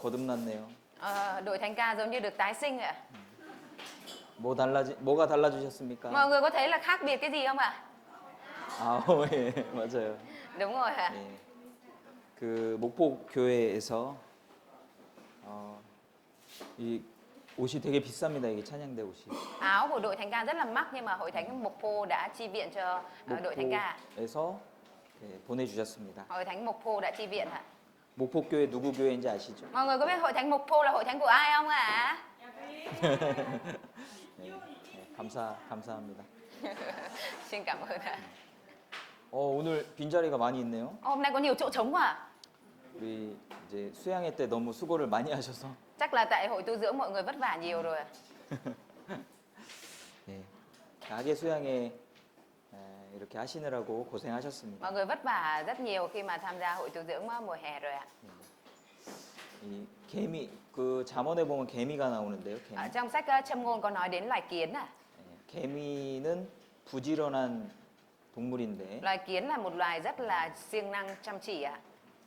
거듭났네요. Đội thánh ca giống như được tái sinh ạ. 뭐가 달라지셨습니까? Mọi người có thấy là khác biệt cái gì không ạ? 아, 예, 맞아요. Đúng rồi ạ. 예. 그 목포 교회에서 이 옷이 되게 비쌉니다. 이게 찬양대 옷이. Áo của đội thánh ca rất là mắc nhưng mà hội thánh Mộc Pho đã chi viện cho đội thánh ca. 목포에서 보내주셨습니다. Hội thánh Mộc Pho đã chi viện ạ. 목포 교회 누구 교회인지 아시죠? Mọi người có biết hội thánh Mộc Pho là hội thánh của ai không ạ? 네, 감사합니다. Xin cảm ơn ạ. 오늘 빈자리가 많이 있네요. Hôm nay có nhiều chỗ trống quá ạ. 우리 이제 수양회 때 너무 수고를 많이 하셔서 Chắc là tại hội tu dưỡng mọi người vất vả nhiều rồi ạ. 네, 악의 수양회 이렇게 하시느라고 고생하셨습니다. Mọi người vất vả rất nhiều khi mà tham gia hội tu dưỡng mùa hè rồi ạ. 이 개미 그 잠언에 보면 개미가 나오는데요. 개미. Ở trong sách Châm ngôn có nói đến loài kiến ạ. 개미는 부지런한 동물인데 Loài kiến là một loài rất là siêng năng chăm chỉ ạ.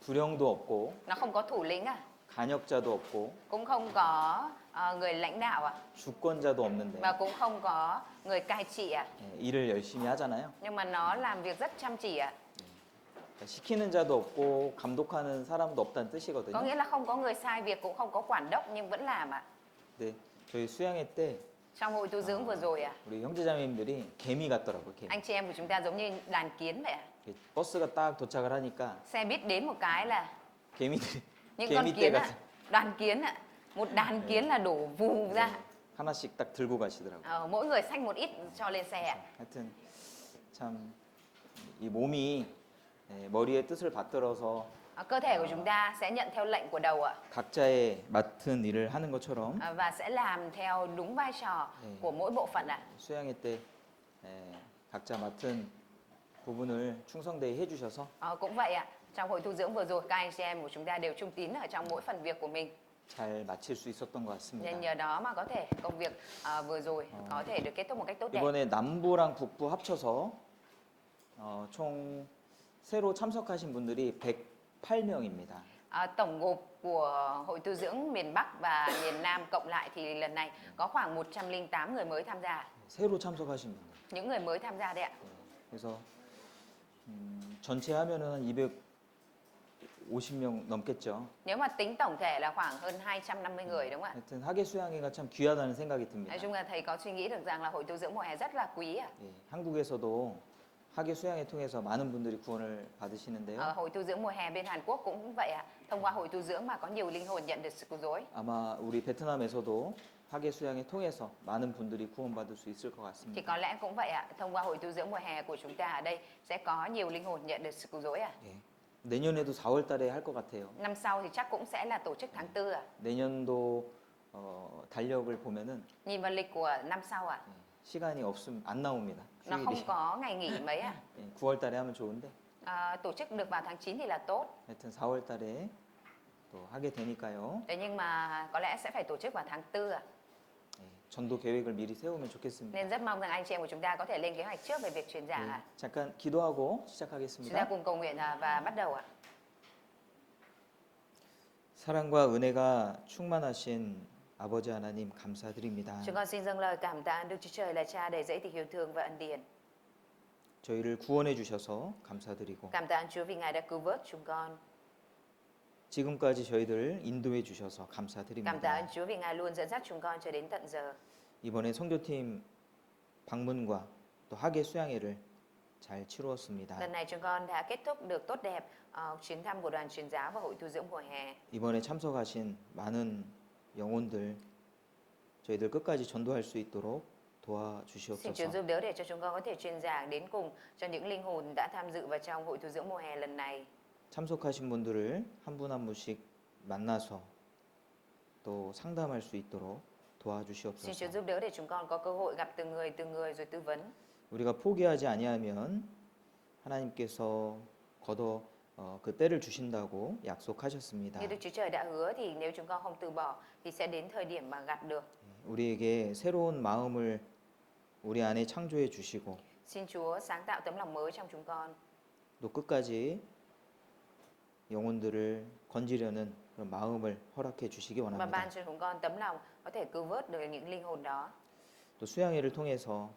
두령도 없고 Nó không có thủ lĩnh ạ. 간역자도 없고 Cũng không có người lãnh đạo ạ. 주권자도 없는데 Và cũng không có người cai trị ạ. 일을 열심히 하잖아요. Nhưng mà nó làm việc rất chăm chỉ ạ. 시키는 자도 없고 감독하는 사람도 없다는 Có 뜻이거든요. nghĩa là không có người sai việc, cũng không có quản đốc nhưng vẫn làm ạ. 네, 저희 수양회 때 Trong hội tu dưỡng vừa rồi ạ, 우리 형제자매님들이 개미 같더라고요. 개미. anh chị em của chúng ta giống như đàn kiến vậy ạ. 버스가 딱 도착을 하니까 Xe buýt đến một cái là 개미들이 những con 개미떼 kiến ạ, 같은 đoàn kiến ạ. Một đàn kiến là đổ vù ra. 하나씩 딱 들고 가시더라고요. Mỗi người xách một ít cho lên xe ạ. 하여튼 참 이 몸이 머리의 뜻을 받들어서 Cơ thể của chúng ta sẽ nhận theo lệnh của đầu ạ. 각자의 맡은 일을 하는 것처럼 Và sẽ làm theo đúng vai trò của mỗi bộ phận ạ. 수양회 때 각자 맡은 부분을 충성되게 해주셔서 Cũng vậy ạ. Trong hội tu dưỡng vừa rồi, các anh chị em của chúng ta đều trung tín ở trong mỗi phần việc của mình. 잘 마칠 수 있었던 것 같습니다. Nên nhờ đó mà có thể công việc vừa rồi có thể được kết thúc một cách tốt đẹp. 이번에 남부랑 북부 합쳐서 총 새로 참석하신 분들이 108명입니다. Tổng gộp của hội tu dưỡng miền Bắc và miền Nam cộng lại thì lần này có khoảng 108 người mới tham gia. 새로 참석하신 분들. Những người mới tham gia đấy ạ. 그래서 전체 하면은 한 250명 넘겠죠. Nếu mà tính tổng thể là khoảng hơn 250 người đúng không ạ? 하여튼 하계 수양회가 참 귀하다는 생각이 듭니다. Nói chung là thầy có suy nghĩ được rằng là hội tu dưỡng mùa hè rất là quý ạ. 예, 한국에서도 하계 수양회 통해서 많은 분들이 구원을 받으시는데요. Hội tu dưỡng mùa hè bên Hàn Quốc cũng vậy ạ. Thông qua hội tu dưỡng mà có nhiều linh hồn nhận được sự cứu rỗi. 아마 우리 베트남에서도 하계 수양회 통해서 많은 분들이 구원받을 수 있을 것 Thì 같습니다. có lẽ cũng vậy ạ. Thông qua hội tu dưỡng mùa hè của chúng ta ở đây sẽ có nhiều linh hồn nhận được sự cứu rỗi ạ. 예, 내년에도 4월 달에 할 것 같아요. Năm sau thì chắc cũng sẽ là tổ chức tháng 4 ạ. 내년도 달력을 보면은 Nhìn vào lịch của năm sau ạ. 시간이 없으면 안 나옵니다. Nó không 휴일이. có ngày nghỉ mấy ạ. 9월 달에 하면 좋은데 Tổ chức được vào tháng 9 thì là tốt. 하여튼 4월 달에 또 하게 되니까요. Thế nhưng mà có lẽ sẽ phải tổ chức vào tháng 4 ạ. 예, 전도 계획을 미리 세우면 좋겠습니다. Nên rất mong rằng anh chị em của chúng ta có thể lên kế hoạch trước về việc truyền giảng ạ. 잠깐 기도하고 Chúng ta 시작하겠습니다. cùng cầu nguyện và bắt đầu ạ. 사랑과 은혜가 충만하신 아버지 하나님 감사드립니다. Chúng con xin dâng lời cảm tạ Đức Chúa Trời là Cha đầy dẫy tình yêu thương và ân điển. 저희를 구원해 주셔서 감사드리고 Cảm tạ ơn Chúa vì Ngài đã cứu vớt chúng con. 지금까지 저희들을 인도해 주셔서 Cảm tạ 감사드립니다. ơn Chúa vì Ngài luôn dẫn dắt chúng con cho đến tận giờ. 이번에 선교팀 방문과 또 하계 수양회를 잘 치루었습니다. Lần này chúng con đã kết thúc được tốt đẹp chuyến thăm của đoàn truyền giáo và hội tu dưỡng mùa hè. 이번에 참석하신 많은 영혼들 저희들 끝까지 전도할 수 있도록 Xin Chúa 도와주시옵소서. giúp đỡ để cho chúng con có thể truyền giảng đến cùng cho những linh hồn đã tham dự vào trong hội tu dưỡng mùa hè lần này. 참석하신 분들을 한 분 한 분씩 만나서 또 상담할 수 있도록 Xin Chúa 도와주시옵소서. giúp đỡ để chúng con có cơ hội gặp từng người rồi tư vấn. 우리가 포기하지 아니하면 하나님께서 걷어 그 때를 주신다고 약속하셨습니다. Như Đức Chúa Trời đã hứa thì nếu chúng con không từ bỏ thì sẽ đến thời điểm mà gặp được. 우리에게 새로운 마음을 우리 안에 창조해 주시고 Xin Chúa sáng tạo tấm lòng mới trong chúng con. 또 끝까지 영혼들을 건지려는 그런 마음을 허락해 주시기 Mà 원합니다. ban cho chúng con tấm lòng có thể cứu vớt được những linh hồn đó. 또 수양회를 통해서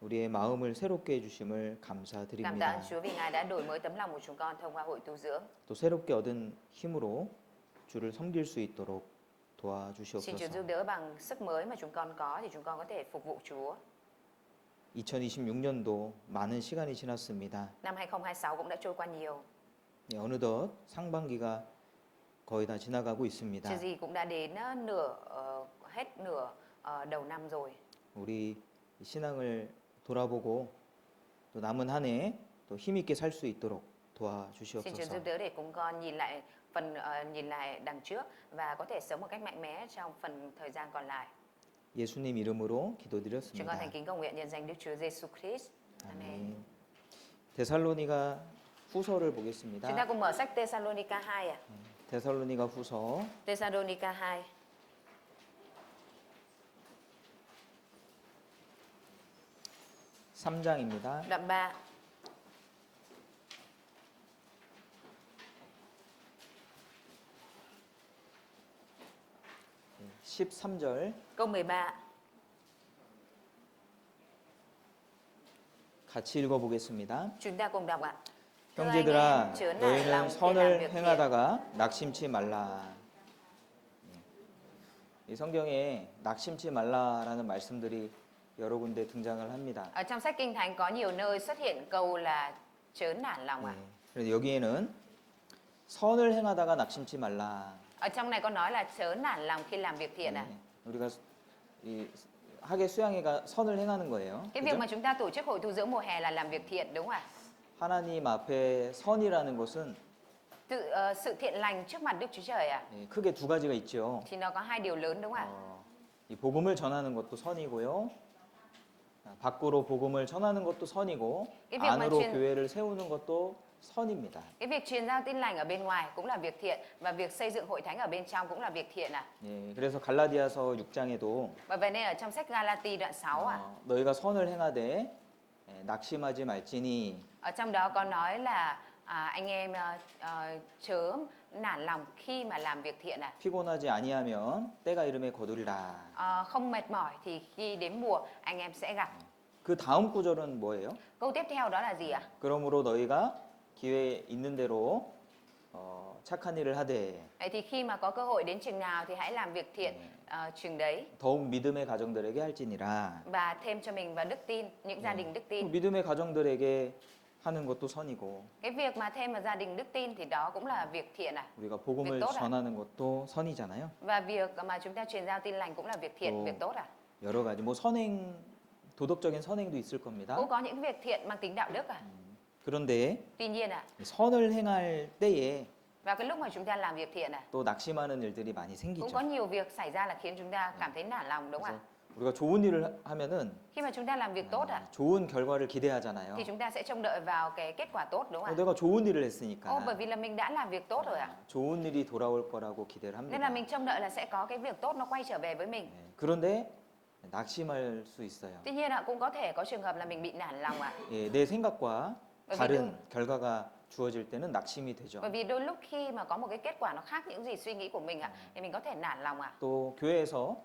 우리의 마음을 새롭게 해주심을 Cảm tạ 감사드립니다. ơn Chúa vì Ngài đã đổi mới tấm lòng của chúng con thông qua hội tu dưỡng. 또 새롭게 얻은 힘으로 주를 섬길 수 있도록 Xin Chúa 도와주시옵소서. giúp đỡ bằng sức mới mà chúng con có thì chúng con có thể phục vụ Chúa. 2026년도 많은 시간이 지났습니다. Năm 2026 cũng đã trôi qua nhiều. 네, 어느덧 상반기가 거의 다 지나가고 있습니다. Chưa gì cũng đã đến hết nửa đầu năm rồi. 우리 신앙을 돌아보고 또 남은 한 해 또 힘있게 살 수 있도록 Xin Chúa giúp 도와주시옵소서. đỡ để chúng con nhìn lại đằng trước và có thể sống một cách mạnh mẽ trong phần thời gian còn lại. 예수님 이름으로 Chúng con 기도드렸습니다. thành kính cầu nguyện nhân danh Đức Chúa Giêsu Christ. Amen. 아멘. 데살로니가 후서를 Chúng ta 보겠습니다. cùng mở sách Thessalonica 2 ạ. 데살로니가 후서 Thessalonica 2. 3장입니다. Đoạn 3. 네, 13절 Câu 13. 같이 읽어보겠습니다. Chúng ta cùng đọc ạ. 형제들아, chớ nản 너희는 lòng khi làm 선을 việc thiện. 행하다가 낙심치 말라. 이 성경에 낙심치 말라라는 말씀들이 여러 군데 등장을 합니다. Ở trong sách Kinh Thánh có nhiều nơi xuất hiện câu là chớ nản lòng ạ. 네, 그래서 여기에는 선을 행하다가 낙심치 말라. Ở trong này có nói là chớ nản lòng khi làm việc thiện ạ. 네, 우리가 이 학예 수양회가 선을 행하는 거예요. Cái việc 그죠? mà chúng ta tổ chức hội tu dưỡng mùa hè là làm việc thiện đúng không ạ? 하나님 앞에 선이라는 것은 Sự thiện lành trước mặt Đức Chúa Trời ạ. 예, 크게 두 가지가 있죠. Thì nó có hai điều lớn đúng không ạ? 이 복음을 전하는 것도 선이고요. 밖으로 복음을 전하는 것도 선이고 cái việc mà 안으로 truyền- 교회를 세우는 것도 선입니다. Cái việc truyền giao tin lành ở bên ngoài cũng là việc thiện và việc xây dựng hội thánh ở bên trong cũng là việc thiện ạ. 예, 그래서 갈라디아서 6장에도 Và vậy nên ở trong sách Galati đoạn 6 ạ, 너희가 선을 행하되 낙심하지 말지니 ở trong đó có nói là anh em chớ nản lòng khi mà làm việc thiện ạ. 피곤하지 아니하면 때가 이름에 거두리라. Không mệt mỏi thì khi đến mùa anh em sẽ gặp. 그 다음 구절은 뭐예요? Câu tiếp theo đó là gì ạ? 그러므로 너희가 기회 있는 대로 착한 일을 하되 Vậy thì khi mà có cơ hội đến chừng nào thì hãy làm việc thiện chừng đấy 더욱 믿음의 가정들에게 할지니라. và thêm cho mình vào đức tin, những gia đình đức tin. 믿음의 가정들에게 하는 것도 선이고 Cái việc mà thêm vào gia đình đức tin thì đó cũng là việc thiện ạ. 우리가 복음을 việc tốt à? 전하는 것도 선이잖아요. Và việc mà chúng ta truyền giao tin lành cũng là việc thiện, Ồ. việc tốt ạ. 여러 가지 뭐 선행 도덕적인 선행도 있을 겁니다. Cũng có những việc thiện mang tính đạo đức ạ. 그런데 Tuy nhiên ạ, 선을 행할 때에 vào cái lúc mà chúng ta làm việc thiện ạ, 또 낙심하는 일들이 많이 cũng có 생기죠. nhiều việc xảy ra là khiến chúng ta cảm thấy nản lòng đúng không 그래서 ạ? 우리가 좋은 일을 하면은 Khi mà chúng ta làm việc tốt ạ, 좋은 결과를 기대하잖아요. thì chúng ta sẽ trông đợi vào cái kết quả tốt đúng không ạ? 내가 좋은 일을 했으니까 Bởi vì là mình đã làm việc tốt rồi ạ. 좋은 일이 돌아올 거라고 기대를 Nên là 합니다. mình trông đợi là sẽ có cái việc tốt nó quay trở về với mình. 네, 그런데 낙심할 수 있어요. Tuy nhiên ạ, cũng có thể có trường hợp là mình bị nản lòng ạ. 예, 내 생각과 bởi vì 다른 결과가 주어질 때는 낙심이 되죠. Bởi vì đôi lúc khi mà có một cái kết quả nó khác những gì suy nghĩ của mình ạ, thì mình có thể nản lòng ạ. 또 교회에서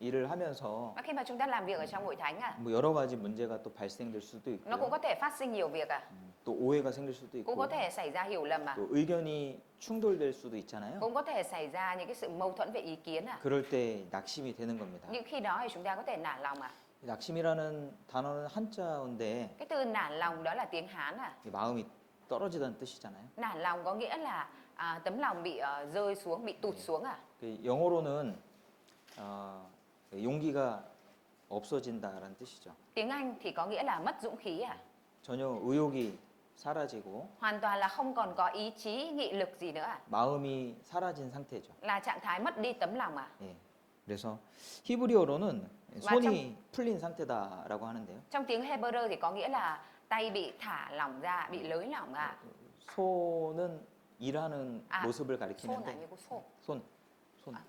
일을 하면서 Và khi mà chúng ta làm việc ở trong hội thánh ạ, 뭐 여러 가지 문제가 또 발생될 수도 nó cũng 있고요. có thể phát sinh nhiều việc ạ. 또 오해가 생길 수도 Cũng 있고 có thể xảy ra hiểu lầm ạ. 또 의견이 충돌될 수도 있잖아요. Cũng có thể xảy ra những cái sự mâu thuẫn về ý kiến ạ. 그럴 때 낙심이 되는 겁니다. Những khi đó thì chúng ta có thể nản lòng ạ. 낙심이라는 단어는 한자어인데 Cái từ nản lòng đó là tiếng Hán ạ. 이 마음이 떨어지다는 뜻이잖아요. Nản lòng có nghĩa là tấm lòng bị rơi xuống, bị tụt xuống ạ. 그 영어로는 용기가 없어진다라는 뜻이죠. Tiếng Anh thì có nghĩa là mất dũng khí ạ. 전혀 의욕이 사라지고 Hoàn toàn là không còn có ý chí, nghị lực gì nữa ạ. 마음이 사라진 상태죠. Là trạng thái mất đi tấm lòng ạ. 예. 그래서 히브리어로는 와, 손이 풀린 상태다라고 하는데요. Trong tiếng Hebrew thì có nghĩa là tay bị thả lỏng ra, bị lới lỏng ạ. 손은 일하는 아, 모습을 손 가리키는데 아니고 소. 손, 손. 아,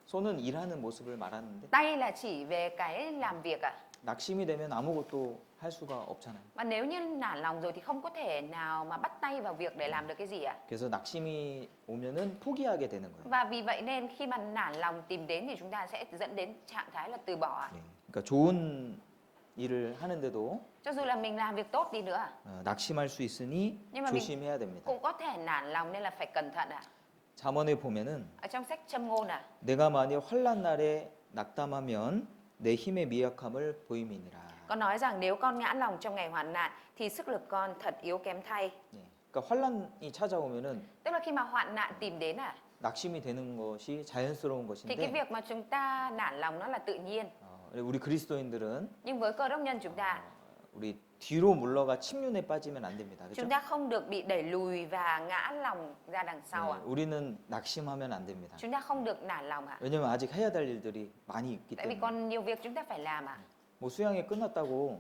손은 일하는 모습을 말하는데 Tay là chỉ về cái làm việc ạ. 낙심이 되면 아무것도 할 수가 없잖아요. Và nếu như nản lòng rồi thì không có thể nào mà bắt tay vào việc để làm được cái gì ạ. 그래서 낙심이 오면은 포기하게 되는 거예요. Và vì vậy nên khi mà nản lòng tìm đến thì chúng ta sẽ dẫn đến trạng thái là từ bỏ ạ. 네. 그러니까 좋은 일을 하는데도 Cho dù là mình làm việc tốt đi nữa 낙심할 수 있으니 Nhưng mà mình- 조심해야 됩니다. cũng có thể nản lòng nên là phải cẩn thận ạ. 잠언에 보면은 Ở trong sách Châm ngôn ạ, 내가 만일 환난 날에 낙담하면 내 힘의 미약함을 보임이니라. có nói rằng nếu con ngã lòng trong ngày hoạn nạn thì sức lực con thật yếu kém thay. 예. 그러니까 환란이 찾아오면은 Tức là khi mà hoạn nạn tìm đến 낙심이 되는 것이 자연스러운 thì cái 것인데 việc mà chúng ta nản lòng nó là tự nhiên. 우리 그리스도인들은 Nhưng với cơ đốc nhân chúng ta, 우리 뒤로 물러가 침륜에 빠지면 안 됩니다. 그렇죠? chúng ta không được bị đẩy lùi và ngã lòng ra đằng sau ạ. 우리는 낙심하면 안 됩니다. Chúng ta không được nản lòng ạ. 왜냐면 아직 해야 될 일들이 많이 있기 Tại vì 때문에. còn nhiều việc chúng ta phải làm ạ. 뭐 수양이 끝났다고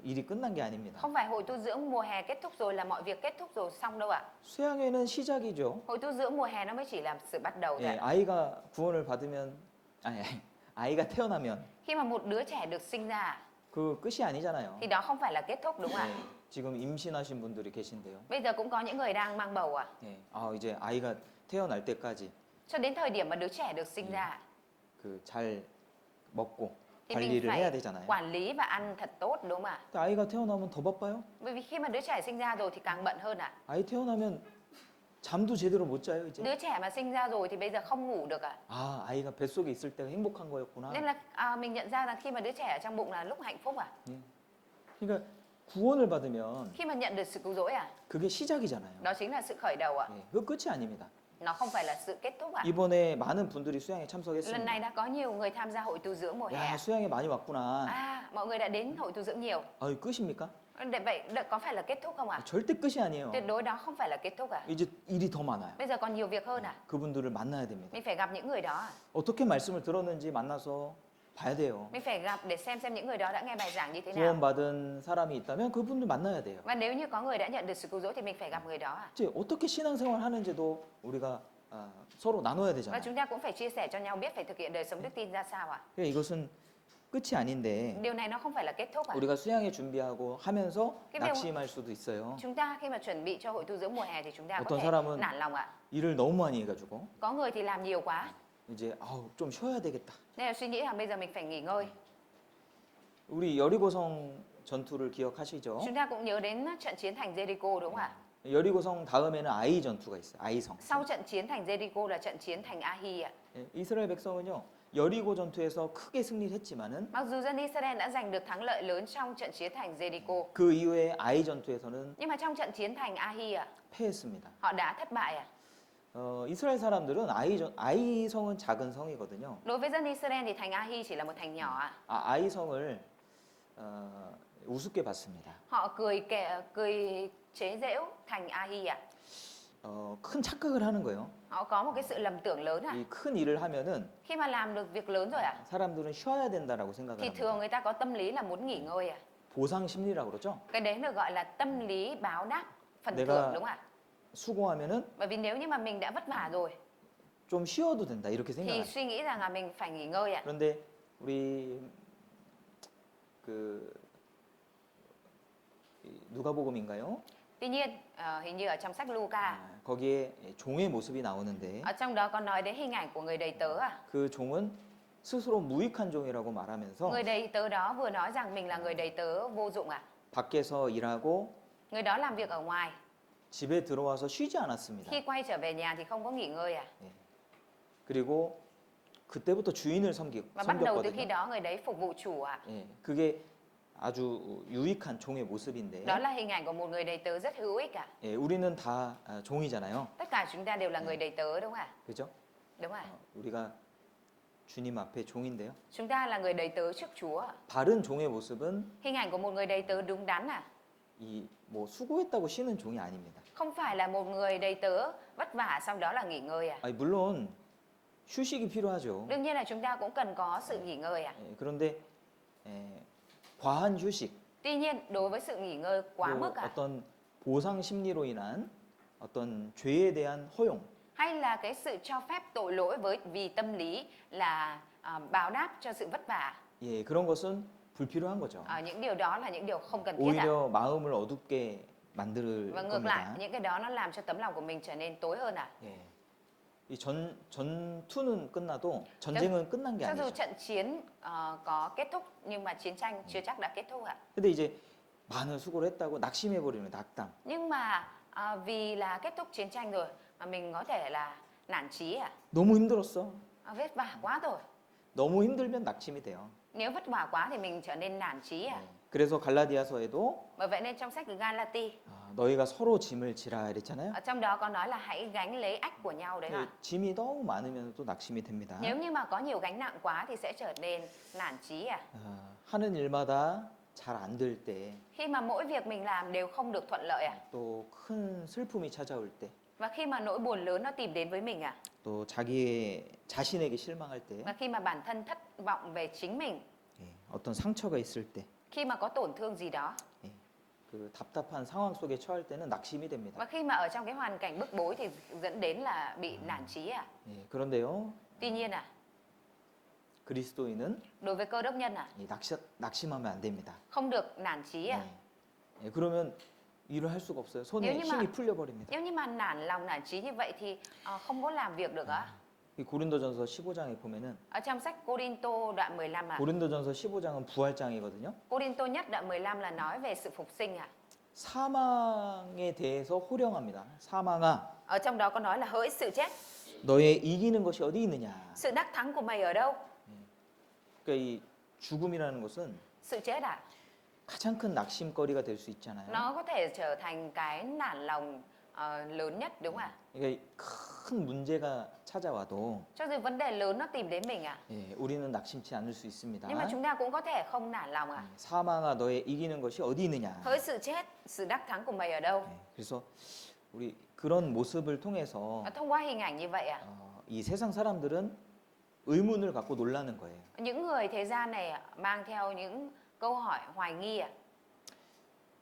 일이 끝난 게 아닙니다. Không phải hội tu dưỡng mùa hè kết thúc rồi là mọi việc kết thúc rồi xong đâu ạ. 수양회는 시작이죠. Hội tu dưỡng mùa hè nó mới chỉ là sự bắt đầu thôi 예, ạ. 아이가 구원을 받으면 아이가 태어나면 Khi mà một đứa trẻ được sinh ra 그 끝이 아니잖아요. thì đó không phải là kết thúc đúng không ạ? 예, 지금 임신하신 분들이 계신데요. Bây giờ cũng có những người đang mang bầu ạ. 예, 이제 아이가 태어날 때까지 Cho đến thời điểm mà đứa trẻ được sinh ra 그 잘 먹고 thì mình 관리를 해야 phải 되잖아요. quản lý và ăn thật tốt đúng không ạ? 근데 아이가 태어나면 더 바빠요. Bởi vì khi mà đứa trẻ sinh ra rồi thì càng bận hơn ạ. 아이 태어나면 잠도 제대로 못 자요 이제. Đứa trẻ mà sinh ra rồi thì bây giờ không ngủ được ạ. 아이가 뱃속에 있을 때가 행복한 거였구나. Nên là mình nhận ra rằng khi mà đứa trẻ ở trong bụng là lúc hạnh phúc ạ. 그러니까 구원을 받으면 Khi mà nhận được sự cứu rỗi 그게 시작이잖아요. đó chính là sự khởi đầu ạ. 예, 그 끝이 아닙니다. Nó không phải là sự kết thúc ạ. 이번에 많은 분들이 수양에 Lần 참석했습니다. này đã có nhiều người tham gia hội tu dưỡng mùa hè. 야, 수양에 많이 왔구나. Mọi người đã đến hội tu dưỡng nhiều. 끝입니까? Vậy có phải là kết thúc không ạ? 절대 끝이 아니에요. Tuyệt đối đó không phải là kết thúc ạ. 이제 일이 더 많아요. Bây giờ còn nhiều việc hơn ạ. 그분들을 만나야 됩니다. Mình phải gặp những người đó ạ. 어떻게 말씀을 들었는지 만나서 봐야 돼요. Mình phải gặp để xem những người đó đã nghe bài giảng như thế nào. 구원받은 사람이 있다면 그분들 만나야 돼요. Và nếu như có người đã nhận được sự cứu rỗi thì mình phải gặp người đó ạ. 이제 어떻게 신앙생활 하는지도 우리가 서로 나눠야 Và 되잖아요. chúng ta cũng phải chia sẻ cho nhau biết phải thực hiện đời sống đức tin ra sao ạ. 그러니까 이것은 끝이 아닌데 Điều này nó không phải là kết thúc ạ. 우리가 수양회 준비하고 하면서 cái việc- 낙심할 수도 있어요. Chúng ta khi mà chuẩn bị cho hội tu dưỡng mùa hè thì chúng ta có 어떤 thể 사람은 nản lòng ạ. 일을 너무 많이 해가지고 Có người thì làm nhiều quá 이제 좀 쉬어야 되겠다. nên là suy nghĩ rằng bây giờ mình phải nghỉ ngơi. 우리 여리고성 전투를 기억하시죠? Chúng ta cũng nhớ đến trận chiến thành Jericho đúng không ạ? 여리고성 다음에는 아이 전투가 있어요. 아이성. Sau trận chiến thành Jericho là trận chiến thành Ahi ạ. 예, 이스라엘 백성은요. 여리고 전투에서 크게 승리를 했지만은 Mặc dù dân Israel đã giành được thắng lợi lớn trong trận chiến thành Jericho, 그 이후에 아이 전투에서는 nhưng mà trong trận chiến thành Ahi ạ, 패했습니다. họ đã thất bại ạ. 이스라엘 사람들은 아이성은 작은 성이거든요. Đối với dân Israel thì thành Ahi chỉ là một thành nhỏ ạ. 아이성을 우습게 봤습니다. Họ cười chế giễu thành Ahi ạ. 큰 착각을 하는 거예요. Họ có một cái sự lầm tưởng lớn ạ. 이 큰 일을 하면은 Khi mà làm được việc lớn rồi ạ, 사람들은 쉬어야 된다라고 생각을 thì 합니다. thường người ta có tâm lý là muốn nghỉ ngơi ạ. 보상 심리라고 그러죠. Cái đấy được gọi là tâm lý báo đáp phần 내가- thưởng đúng không ạ? 수고하면은 Bởi vì nếu như mà mình đã vất vả rồi 좀 쉬어도 된다 이렇게 thì 생각해요. suy nghĩ rằng là mình phải nghỉ ngơi ạ. 그런데 우리 그 누가복음인가요? Tuy nhiên, hình như ở trong sách Luca, 거기에 종의 모습이 나오는데 ở trong đó có nói đến hình ảnh của người đầy tớ à. 그 종은 스스로 무익한 종이라고 말하면서 Người đầy tớ đó vừa nói rằng mình là người đầy tớ vô dụng à. 밖에서 일하고 Người đó làm việc ở ngoài, 집에 들어와서 쉬지 않았습니다. khi quay trở về nhà thì không có nghỉ ngơi à. 그리고 그때부터 주인을 Và bắt đầu từ khi 섬겼거든요. đó người đấy phục vụ chủ à. 예, 그게 아주 유익한 종의 모습인데 Đó là hình ảnh của một người đầy tớ rất hữu ích à. 예, 우리는 다 종이잖아요. Tất cả chúng ta đều là người đầy tớ đúng không ạ? 그죠? Đúng ạ. 우리가 주님 앞에 종인데요. Chúng ta là người đầy tớ trước Chúa ạ. 바른 종의 모습은 Hình ảnh của một người đầy tớ đúng đắn à. 이 뭐 수고했다고 쉬는 종이 아닙니다. Không phải là một người đầy tớ vất vả xong đó là nghỉ ngơi à. 아니, 물론 휴식이 필요하죠. Đương nhiên là chúng ta cũng cần có sự nghỉ ngơi à. 예, 그런데 과한 휴식, Tuy nhiên đối với sự nghỉ ngơi quá 또 mức à, 어떤 보상 심리로 인한 어떤 죄에 대한 허용, hay là cái sự cho phép tội lỗi vì tâm lý là báo đáp cho sự vất vả, 예, 그런 것은 불필요한 거죠. Những điều đó là những điều không cần thiết ạ. 오히려 마음을 어둡게 만들 Và ngược lại, 겁니다. những cái đó nó làm cho tấm lòng của mình trở nên tối hơn ạ. 예. 이 전투는 끝나도 전쟁은 끝난 게 Cho dù 아니죠. trận chiến có kết thúc nhưng mà chiến tranh chưa chắc đã kết thúc ạ. 근데 이제 많은 수고를 했다고 낙심해 버리는 낙담. Nhưng mà vì là kết thúc chiến tranh rồi mà mình có thể là nản chí ạ. 너무 힘들었어. Vất vả quá rồi. 너무 힘들면 낙심이 돼요. Nếu vất vả quá thì mình trở nên nản chí ạ. 그래서 갈라디아서에도 Bởi vậy nên trong sách Galati 너희가 서로 짐을 지라 이랬잖아요. ở trong đó có nói là hãy gánh lấy ách của nhau đấy ạ. 짐이 너무 많으면 또 낙심이 됩니다. Nếu như mà có nhiều gánh nặng quá thì sẽ trở nên nản chí ạ. 하는 일마다 잘 안 될 때, Khi mà mỗi việc mình làm đều không được thuận lợi ạ. 또 큰 슬픔이 찾아올 때, Và khi mà nỗi buồn lớn nó tìm đến với mình ạ. 또 자신에게 실망할 때, Và khi mà bản thân thất vọng về chính mình, 어떤 상처가 있을 때, khi mà có tổn thương gì đó, 그 답답한 상황 속에 처할 때는 낙심이 됩니다. và khi mà ở trong cái hoàn cảnh bức bối thì dẫn đến là bị nản chí ạ. 그런데요, Tuy nhiên 그리스도인은 đối với cơ đốc nhân 낙심하면 안 됩니다. không được nản chí ạ. 그러면 일을 할 수가 없어요. 손에 nếu như mà- 힘이 풀려버립니다. Nếu như mà nản lòng nản chí như vậy thì không có làm việc được ạ. 이 고린도전서 15장에 보면은 Ở trong sách Cô-rin-tô đoạn 15 ạ. 고린도전서 15장은 부활장이거든요. Cô-rin-tô nhất đoạn 15 là nói về sự phục sinh ạ. 사망에 대해서 호령합니다. 사망아, Ở trong đó có nói là hỡi sự chết, 너의 이기는 것이 어디 있느냐? sự đắc thắng của mày ở đâu? 그러니까 이 죽음이라는 것은 Sự chết ạ. 가장 큰 낙심거리가 될 수 있잖아요. Nó có thể trở thành cái nản lòng lớn nhất đúng không ạ? 그러니까 큰 문제가 찾아와도 Cho dù vấn đề lớn nó tìm đến mình ạ. 우리는 낙심치 않을 수 있습니다. Nhưng mà chúng ta cũng có thể không nản lòng ạ. 사망아, 너의 이기는 것이 어디 있느냐? Hỡi sự chết, sự đắc thắng của mày ở đâu? 그래서 우리 그런 모습을 통해서 Thông qua hình ảnh như vậy ạ, 이 세상 사람들은 의문을 갖고 놀라는 거예요. những người thế gian này mang theo những câu hỏi hoài nghi ạ.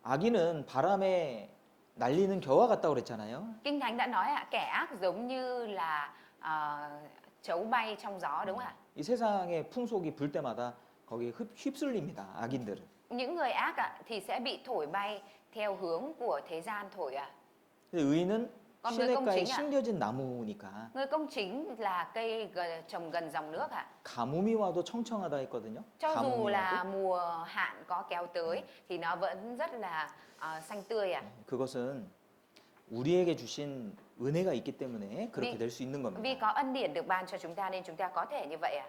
악인은 바람에 날리는 겨와 같다고 그랬잖아요. Kinh Thánh đã nói ạ, kẻ ác giống như là trấu bay trong gió đúng không ạ? 이 세상의 풍속이 불 때마다 거기에 휩쓸립니다. 악인들은. Những người ác ạ thì sẽ bị thổi bay theo hướng của thế gian thổi ạ. 근데 의인은 Còn người công 시냇가에 chính ạ? 심겨진 나무니까 Người công chính là cây trồng gần dòng nước ạ. 가뭄이 와도 청청하다 했거든요. Cho dù 가뭄이 là 와도. mùa hạn có kéo tới thì nó vẫn rất là xanh tươi ạ. 그것은 우리에게 주신 은혜가 있기 때문에 그렇게 될 수 있는 Vì 겁니다. có ân điển được ban cho chúng ta nên chúng ta có thể như vậy ạ.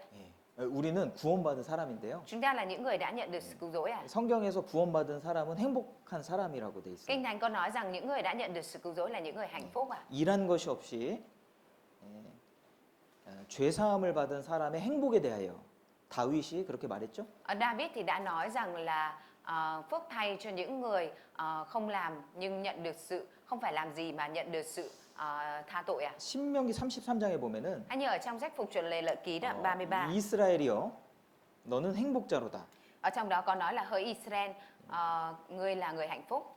우리는 구원받은 사람인데요. Chúng ta là những người đã nhận được sự cứu rỗi ạ. 성경에서 구원받은 사람은 행복한 사람이라고 돼 있어요. Kinh Thánh có nói rằng những người đã nhận được sự cứu rỗi là những người hạnh phúc ạ. 일한 것이 없이 죄 사함을 받은 사람의 행복에 대하여 다윗이 그렇게 말했죠. David thì đã nói rằng là phước thay cho những người không làm nhưng nhận được sự không phải làm gì mà nhận được sự tha tội ạ. 신명기 33장에 보면은 Hay như ở trong sách Phục truyền Lợi Ký đoạn 33, 이스라엘이여 너는 행복자로다. ở trong đó có nói là hỡi Israel, ngươi là người hạnh phúc.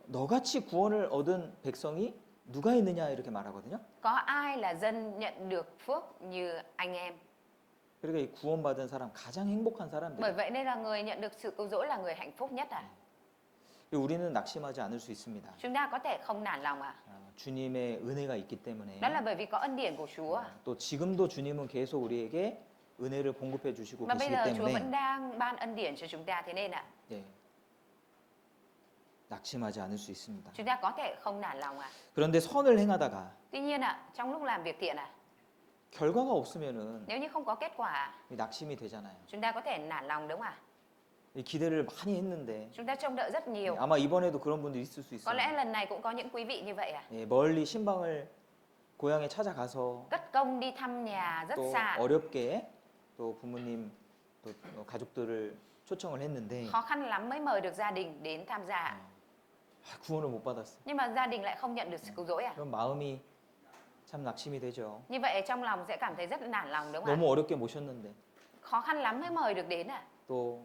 너같이 구원을 얻은 백성이 누가 있느냐 이렇게 말하거든요. Có ai là dân nhận được phước như anh em? 그러니까 이 구원받은 사람 가장 행복한 사람들. Bởi vậy nên là người nhận được sự cứu rỗi là người hạnh phúc nhất ạ. 우리는 낙심하지 않을 수 있습니다. Chúng ta có thể không nản lòng ạ. 주님의 은혜가 있기 때문에. Đó là bởi vì có ân điển của Chúa. 또 지금도 주님은 계속 우리에게 은혜를 공급해 주시고 Mà bây 계시기 giờ Chúa 때문에 vẫn đang ban ân điển cho chúng ta, thế nên ạ, 낙심하지 않을 수 있습니다. chúng ta có thể không nản lòng ạ. 그런데 선을 행하다가 Tuy nhiên ạ, trong lúc làm việc thiện ạ, 결과가 없으면은 nếu như không có kết quả, 낙심이 되잖아요. chúng ta có thể nản lòng đúng không ạ? 이 기대를 많이 했는데 Chúng ta trông đợi rất nhiều. 아마 이번에도 그런 분들이 있을 수 Có 있어요. lẽ lần này cũng có những quý vị như vậy ạ. 멀리 신방을 고향에 찾아가서 Cất công đi thăm nhà rất 또 xa, 어렵게 또 부모님 또 가족들을 초청을 했는데 khó khăn lắm mới mời được gia đình đến tham gia ạ. 구원을 못 받았어. Nhưng mà gia đình lại không nhận được sự cứu rỗi ạ. 그럼 마음이 참 낙심이 되죠. Như vậy trong lòng sẽ cảm thấy rất nản lòng đúng không ạ? 너무 어렵게 모셨는데 Khó khăn lắm mới mời được đến ạ. 또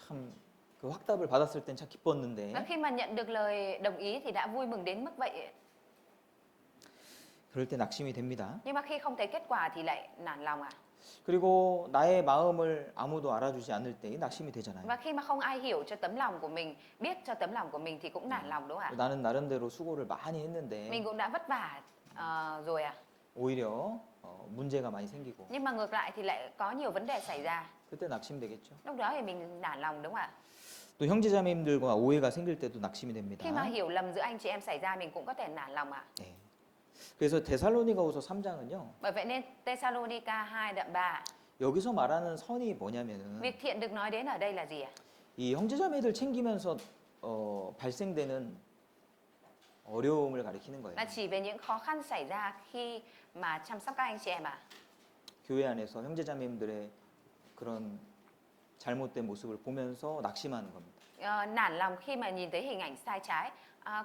참 그 확답을 받았을 땐 참 기뻤는데 Và khi mà nhận được lời đồng ý thì đã vui mừng đến mức vậy. 그럴 때 낙심이 됩니다. Nhưng mà khi không thấy kết quả thì lại nản lòng ạ. 그리고 나의 마음을 아무도 알아주지 않을 때 낙심이 되잖아요. Và khi mà không ai hiểu cho tấm lòng của mình, biết cho tấm lòng của mình thì cũng nản lòng đúng không ạ? 나는 나름대로 수고를 많이 했는데 Mình cũng đã vất vả rồi à. 오히려 문제가 많이 생기고 Nhưng mà ngược lại thì lại có nhiều vấn đề xảy ra. 그때 낙심되겠죠. Lúc đó thì mình nản lòng đúng không ạ? 또 형제자매님들과 오해가 생길 때도 낙심이 됩니다. Khi mà hiểu lầm giữa anh chị em xảy ra mình cũng có thể nản lòng ạ. 네. 그래서 데살로니가후서 3장은요. Bởi vậy nên Thessalonica 2 đoạn 3, 여기서 말하는 선이 뭐냐면은 việc thiện được nói đến ở đây là gì ạ? 이 형제자매들 챙기면서 발생되는 어려움을 가리키는 거예요. Là chỉ về những khó khăn xảy ra khi mà chăm sóc các anh chị em ạ. 교회 안에서 형제자매님들의 그런 잘못된 모습을 보면서 낙심하는 겁니다. Nản lòng khi mà nhìn thấy hình ảnh sai trái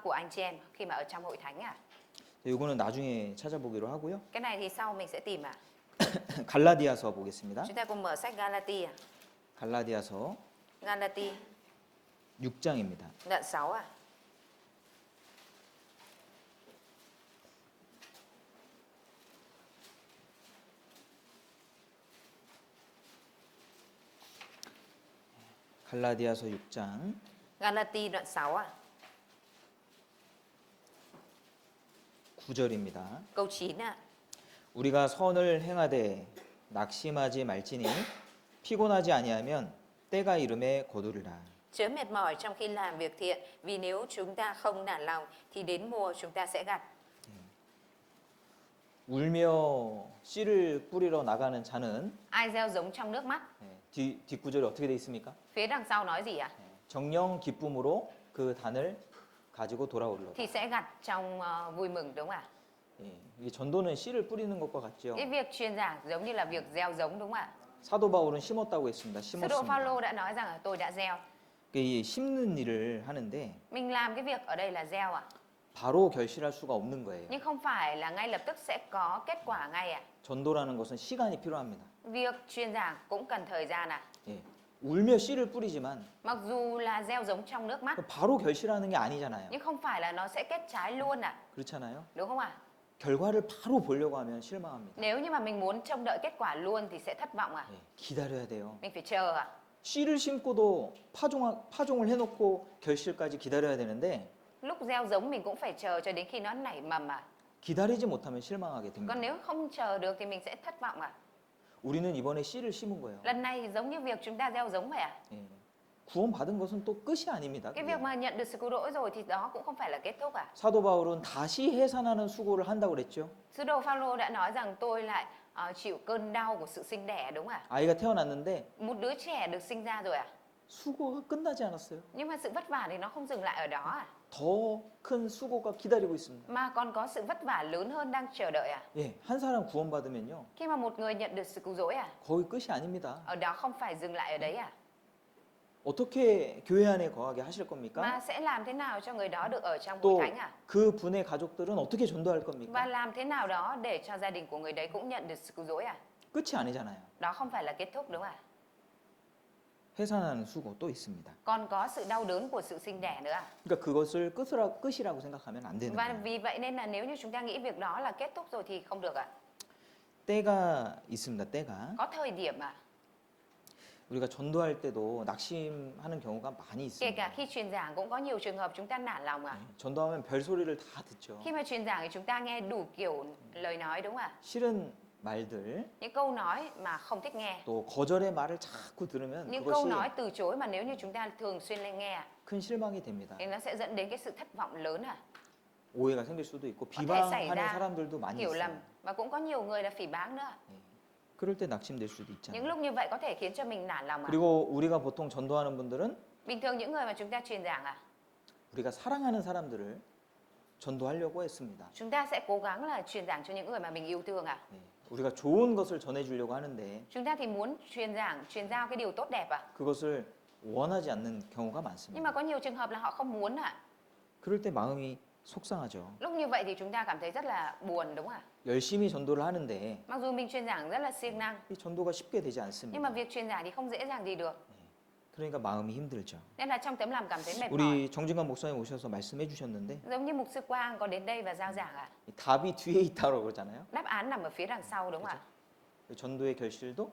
của anh chị em khi mà ở trong hội thánh ạ. 이거는 나중에 찾아보기로 하고요. Cái này thì sau mình sẽ tìm ạ. 갈라디아서 보겠습니다. Chúng ta cùng mở sách Galati ạ. 갈라디아서 Galati 6장입니다. đoạn 6 ạ. 갈라디아서 6장 Galati đoạn 6 ạ. 9절입니다. Câu 9 ạ. 우리가 선을 행하되 낙심하지 말지니 피곤하지 아니하면 때가 이름에 거두리라. Chớ mệt mỏi trong khi làm việc thiện, vì nếu chúng ta không nản lòng thì đến mùa chúng ta sẽ gặt. 울며 씨를 뿌리러 나가는 자는 Ai gieo giống trong nước mắt? 뒷구절이 어떻게 돼 있습니까? Phía đằng sau nói gì ạ? 정령 기쁨으로 그 단을 가지고 돌아오리로다. Thì sẽ gặt trong vui mừng đúng không ạ? 이게 전도는 씨를 뿌리는 것과 같죠. Cái việc truyền giảng giống như là việc gieo giống đúng không ạ? 사도 바울은 심었다고 했습니다. Sứ đồ 심었습니다. Phaolô đã nói rằng là tôi đã gieo. 이 심는 일을 하는데 Mình làm cái việc ở đây là gieo ạ. 바로 결실할 수가 없는 거예요. Nhưng không phải là ngay lập tức sẽ có kết quả ngay ạ. 전도라는 것은 시간이 필요합니다. Việc truyền giảng cũng cần thời gian ạ. 예. 울며 씨를 뿌리지만 Mặc dù là gieo giống trong nước mắt, 바로 결실하는 게 아니잖아요. nhưng không phải là nó sẽ kết trái luôn ạ. 그렇잖아요. Đúng không ạ? 결과를 바로 보려고 하면 실망합니다. Nếu như mà mình muốn trông đợi kết quả luôn thì sẽ thất vọng ạ. 예. 기다려야 돼요. Mình phải chờ ạ. 씨를 심고도 파종을 해놓고 결실까지 기다려야 되는데 Lúc gieo giống mình cũng phải chờ cho đến khi nó nảy mầm ạ. 기다리지 못하면 실망하게 됩니다. Còn nếu không chờ được thì mình sẽ thất vọng ạ. 우리는 이번에 씨를 심은 거예요. Lần này giống như việc chúng ta gieo giống vậy ạ. 예. 구원받은 것은 또 끝이 아닙니다. Cái 그게. việc mà nhận được sự cứu rỗi rồi thì đó cũng không phải là kết thúc ạ. 사도 바울은 다시 해산하는 수고를 한다고 그랬죠. Sứ đồ Phaolô đã nói rằng tôi lại chịu cơn đau của sự sinh đẻ đúng không ạ? 아이가 태어났는데 Một đứa trẻ được sinh ra rồi ạ. 수고가 끝나지 않았어요. Nhưng mà sự vất vả thì nó không dừng lại ở đó ạ. 더 큰 수고가 기다리고 있습니다. Mà còn có sự vất vả lớn hơn đang chờ đợi ạ. 예, 한 사람 구원받으면요. Khi mà một người nhận được sự cứu rỗi ạ, 거의 끝이 아닙니다. ở đó không phải dừng lại ở đấy ạ. 어떻게 교회 안에 거하게 하실 Mà 겁니까? sẽ làm thế nào cho người đó được ở trong hội 또 thánh ạ? 그 분의 가족들은 어떻게 전도할 Và 겁니까? làm thế nào đó để cho gia đình của người đấy cũng nhận được sự cứu rỗi ạ? 끝이 아니잖아요. Đó không phải là kết thúc đúng không ạ? 해산하는 수고 또 있습니다. Còn có sự đau đớn của sự sinh đẻ nữa ạ. 그러니까 그것을 끝이라고 생각하면 안 되는 Và 거예요. vì vậy nên là nếu như chúng ta nghĩ việc đó là kết thúc rồi thì không được ạ. 때가 있습니다. 때가. Có thời điểm ạ. 우리가 전도할 때도 낙심하는 경우가 많이 Kể cả 있습니다. khi truyền giảng cũng có nhiều trường hợp chúng ta nản lòng ạ. 전도하면 별소리를 다 듣죠. Khi mà truyền giảng thì chúng ta nghe đủ kiểu lời nói đúng không ạ? 싫은 말들, Những câu nói mà không thích nghe. 또 거절의 말을 자꾸 들으면 Những câu 그것이 nói từ chối mà nếu như chúng ta thường xuyên lên nghe ạ, 큰 실망이 됩니다. thì nó sẽ dẫn đến cái sự thất vọng lớn ạ. 오해가 생길 수도 있고 có thể xảy 비방하는 ra 사람들도 많이 hiểu lầm 있어요. và cũng có nhiều người là phỉ báng nữa. 그럴 때 낙심될 수도 Những 있잖아요. lúc như vậy có thể khiến cho mình nản lòng ạ. 그리고 우리가 보통 전도하는 분들은 Bình thường những người mà chúng ta truyền giảng ạ, 우리가 사랑하는 사람들을 전도하려고 했습니다. chúng ta sẽ cố gắng là truyền giảng cho những người mà mình yêu thương ạ. 우리가 좋은 것을 전해주려고 하는데 Chúng ta thì muốn truyền giảng, truyền giao cái điều tốt đẹp ạ. 그것을 원하지 않는 경우가 Nhưng 많습니다. mà có nhiều trường hợp là họ không muốn ạ. 그럴 때 마음이 속상하죠. Lúc như vậy thì chúng ta cảm thấy rất là buồn đúng không ạ? 열심히 전도를 하는데 Mặc dù mình truyền giảng rất là siêng năng, 이 전도가 쉽게 되지 nhưng mà 않습니다. việc truyền giảng thì không dễ dàng gì được. 그러니까 마음이 힘들죠. Nên là trong tấm lòng cảm thấy mệt mỏi. 우리 정진관 목사님 오셔서 말씀해 주셨는데 Giống như mục sư Quang có đến đây và giao giảng ạ. 이 답이 뒤에 있다고 그러잖아요. Đáp án nằm ở phía đằng sau đúng không ạ? 전도의 결실도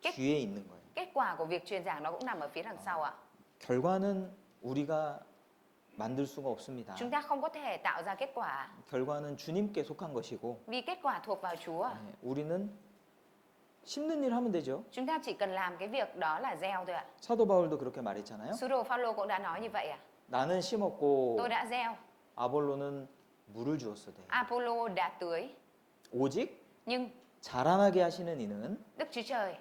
Kết- 뒤에 있는 거예요. Kết quả của việc truyền giảng nó cũng nằm ở phía đằng sau ạ. 결과는 우리가 만들 수가 없습니다. Chúng ta không có thể tạo ra kết quả 결과는 주님께 속한 것이고 vì kết quả thuộc vào Chúa. 우리는 심는 일 하면 되죠. Chúng ta chỉ cần làm cái việc đó là gieo thôi ạ. 사도 바울도 그렇게 말했잖아요. Sứ đồ Phaolô cũng đã nói như vậy ạ. 나는 심었고 Tôi đã gieo, 아볼로는 물을 주었으되 Apollo đã tưới, 오직 nhưng 자라나게 하시는 이는 Đức Chúa Trời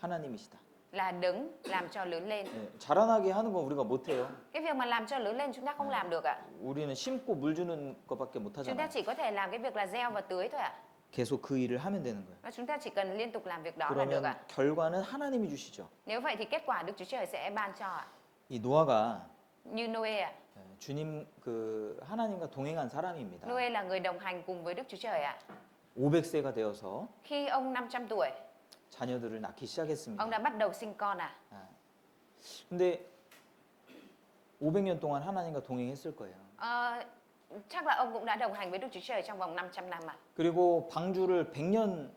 하나님이시다. là đấng làm cho lớn lên. 자라나게 하는 건 우리가 못해요. Cái việc mà làm cho lớn lên chúng ta không làm được ạ. 우리는 심고 물 주는 것밖에 Chúng ta 못하잖아요. chỉ có thể làm cái việc là gieo và tưới thôi ạ. 계속 그 일을 하면 되는 거예요. Và chúng ta chỉ cần liên tục làm việc đó là được 그러면 ạ. 결과는 하나님이 주시죠. Nếu vậy thì kết quả Đức Chúa Trời sẽ ban cho ạ. 이 노아가 Như Noe ạ. 주님 그 하나님과 동행한 사람입니다. Noe là người đồng hành cùng với Đức Chúa Trời ạ. 500세가 되어서 Khi ông 500 tuổi, 자녀들을 낳기 시작했습니다. ông đã bắt đầu sinh con ạ. 근데 500년 동안 하나님과 동행했을 거예요. Ờ, chắc là ông cũng đã đồng hành với Đức Chúa Trời trong vòng 500 năm ạ. 그리고 방주를 100년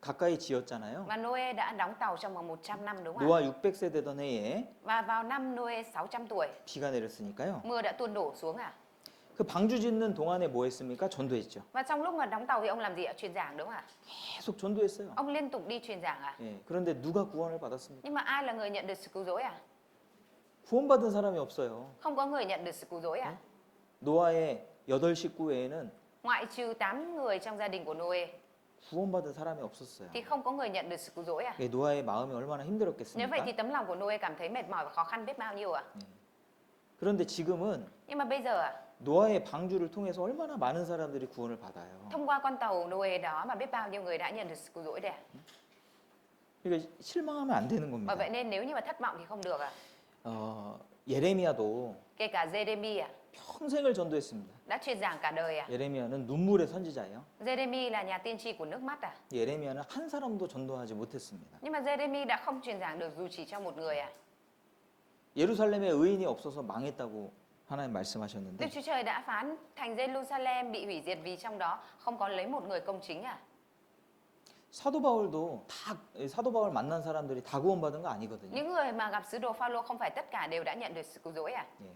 가까이 지었잖아요. Và Noe đã đóng tàu trong vòng 100 năm đúng không ạ? 노아 600세 되던 해에 Và vào năm Noe 600 tuổi, 비가 내렸으니까요. mưa đã tuôn đổ xuống ạ. 그 방주 짓는 동안에 뭐 했습니까? 전도했죠. Và trong lúc mà đóng tàu thì ông làm gì ạ? Truyền giảng đúng không ạ? 계속 전도했어요. Ông liên tục đi truyền giảng ạ. 예, 그런데 누가 구원을 받았습니까? Nhưng mà ai là người nhận được sự cứu rỗi ạ? 구원받은 사람이 없어요. Không có người nhận được sự cứu rỗi ạ. 노아의 8 식구 외에는 Ngoại trừ 8 người trong gia đình của Noe 구원받은 사람이 없었어요. thì không có người nhận được sự cứu rỗi ạ. 예, 노아의 마음이 얼마나 Nếu vậy thì 힘들었겠습니까? tấm lòng của Noe cảm thấy mệt mỏi và khó khăn biết bao nhiêu ạ. 그런데 지금은 Nhưng mà bây giờ ạ, 노아의 방주를 통해서 얼마나 많은 사람들이 구원을 받아요. thông qua con tàu Noe đó mà biết bao nhiêu người đã nhận được sự cứu rỗi đấy ạ. 그러니까 실망하면 안 되는 겁니다. Bởi vậy nên nếu như mà thất vọng thì không được ạ. 예레미야도 Kể cả Jeremy ạ, 평생을 전도했습니다. đã truyền giảng cả đời ạ. 예레미야는 눈물의 선지자예요. Jeremy là nhà tiên tri của nước mắt ạ. 예레미야는 한 사람도 전도하지 못했습니다. Nhưng mà Jeremy đã không truyền giảng được dù chỉ cho một người ạ. 예루살렘에 의인이 없어서 망했다고 하나님 Đức 말씀하셨는데 Chúa Trời đã phán thành Jerusalem bị hủy diệt vì trong đó không có lấy một người công chính ạ. 사도 바울도 사도 바울 만난 사람들이 다 구원받은 거 아니거든요. Những người mà gặp sứ đồ Phaolô không phải tất cả đều đã nhận được sự cứu rỗi ạ. 예.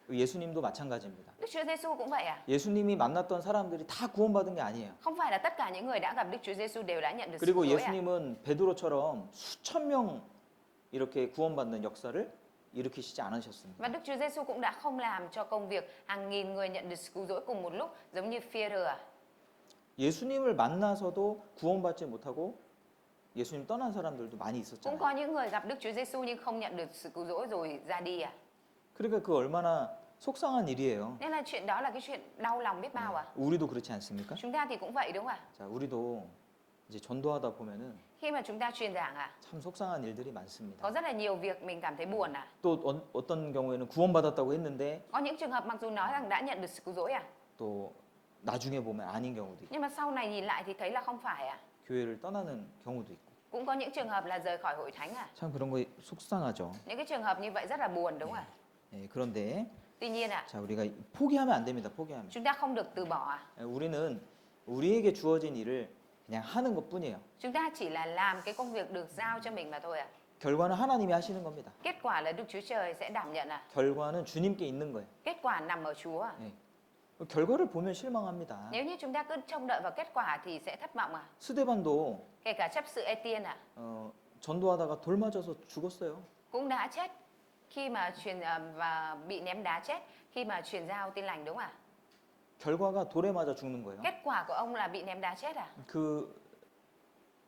예수님도 마찬가지입니다. Đức Chúa Giêsu cũng vậy ạ. 예수님이 만났던 사람들이 다 구원받은 게 아니에요. Không phải là tất cả những người đã gặp Đức Chúa Giêsu đều đã nhận được sự 그리고 cứu rỗi ạ. 예수님은 베드로처럼 수천 명 이렇게 구원받는 역사를 일으키시지 않으셨습니다. Và Đức Chúa Giêsu cũng đã không làm cho công việc hàng nghìn người nhận được sự cứu rỗi cùng một lúc giống như Phi-e-rơ ạ. 예수님을 만나서도 구원받지 못하고 예수님 떠난 사람들도 많이 Cũng có 있었잖아요. những người gặp Đức Chúa Giêsu nhưng không nhận được sự cứu rỗi rồi ra đi ạ. 그러니까 그 얼마나 속상한 일이에요. Nên là chuyện đó là cái chuyện đau lòng biết bao ạ. 우리도 그렇지 않습니까? Chúng ta thì cũng vậy đúng không ạ? 자, 우리도 이제 전도하다 보면은 Khi mà chúng ta truyền giảng ạ, 참 속상한 일들이 많습니다. có rất là nhiều việc mình cảm thấy buồn ạ. 또 어떤 경우에는 구원받았다고 했는데 Có những trường hợp mặc dù nói rằng đã nhận được sự cứu rỗi ạ, 또 나중에 보면 아닌 경우도 있고 nhưng mà sau này nhìn lại thì thấy là không phải ạ. 교회를 떠나는 경우도 있고 Cũng có những trường hợp là rời khỏi hội thánh ạ. 참 그런 거 속상하죠. Những cái trường hợp như vậy rất là buồn đúng không ạ? 예, 그런데 Tuy nhiên ạ, 자 우리가 포기하면 안 됩니다. 포기하면. chúng ta không được từ bỏ ạ. 예, 우리는 우리에게 주어진 일을 그냥 하는 것뿐이에요. Chúng ta chỉ là làm cái công việc được giao cho mình mà thôi ạ. 결과는 하나님이 하시는 겁니다. Kết quả là Đức Chúa Trời sẽ đảm nhận ạ. 결과는 주님께 있는 거예요. Kết quả nằm ở Chúa ạ. 예. 결과를 보면 실망합니다. Nếu như chúng ta cứ trông đợi vào kết quả thì sẽ thất vọng ạ. 스데반도 Kể cả chấp sự Etiên ạ, 전도하다가 돌 맞아서 죽었어요. cũng đã chết khi mà và bị ném đá chết khi mà truyền giao tin lành đúng không ạ? 결과가 돌에 맞아 죽는 거예요. Kết quả của ông là bị ném đá chết à? 그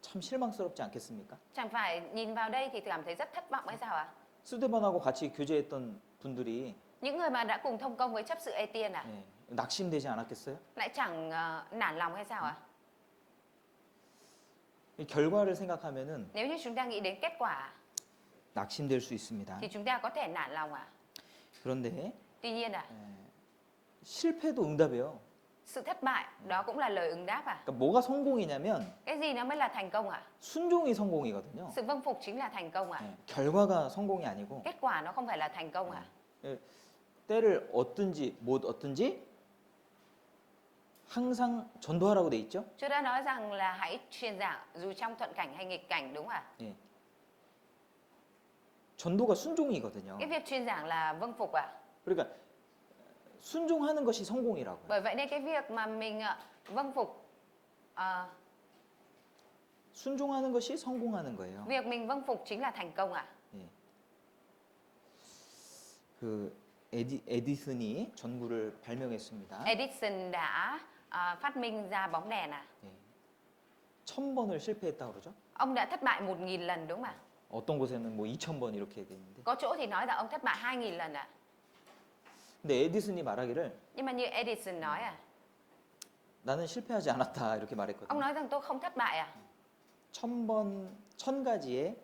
참 실망스럽지 않겠습니까? Chẳng phải nhìn vào đây thì cảm thấy rất thất vọng hay sao ạ? 스데반하고 같이 교제했던 분들이 Những người mà đã cùng thông công với chấp sự Etiên à, 예, 낙심되지 않았겠어요? lại chẳng nản lòng hay sao ạ? 이 결과를 생각하면은 Nếu như chúng ta nghĩ đến kết quả 낙심될 수 있습니다. thì chúng ta có thể nản lòng ạ. 그런데 Tuy nhiên ạ, 실패도 응답이에요. sự thất bại đó cũng là lời ứng đáp à? 그러니까 뭐가 성공이냐면 Cái gì nó mới là thành công ạ? 순종이 성공이거든요. Sự vâng phục chính là thành công ạ. 예, 결과가 성공이 아니고 Kết quả nó không phải là thành công ạ. 때를 얻든지 못 얻든지 항상 전도하라고 돼 있죠? Chúa đã nói rằng là hãy truyền giảng dù trong thuận cảnh hay nghịch cảnh, đúng không ạ? 예. 전도가 순종이거든요. Cái việc truyền giảng là vâng phục ạ. 그러니까 순종하는 것이 성공이라고요. Bởi vậy nên cái việc mà mình vâng phục, 순종하는 것이 성공하는 거예요. việc mình vâng phục chính là thành công ạ. 예. 그 에디슨이 전구를 발명했습니다. Edison đã phát minh ra bóng đèn ạ. 예. 1000번을 실패했다고 그러죠? Ông đã thất bại 1000 lần, đúng không ạ? 어떤 곳에는 뭐 2000번 이렇게 돼 있는데. Có chỗ thì nói rằng ông thất bại 2000 lần ạ. 근데 에디슨이 말하기를 Nhưng mà như Edison nói 나는 실패하지 않았다 이렇게 ông 말했거든요. nói rằng tôi không thất bại ạ. 1000가지의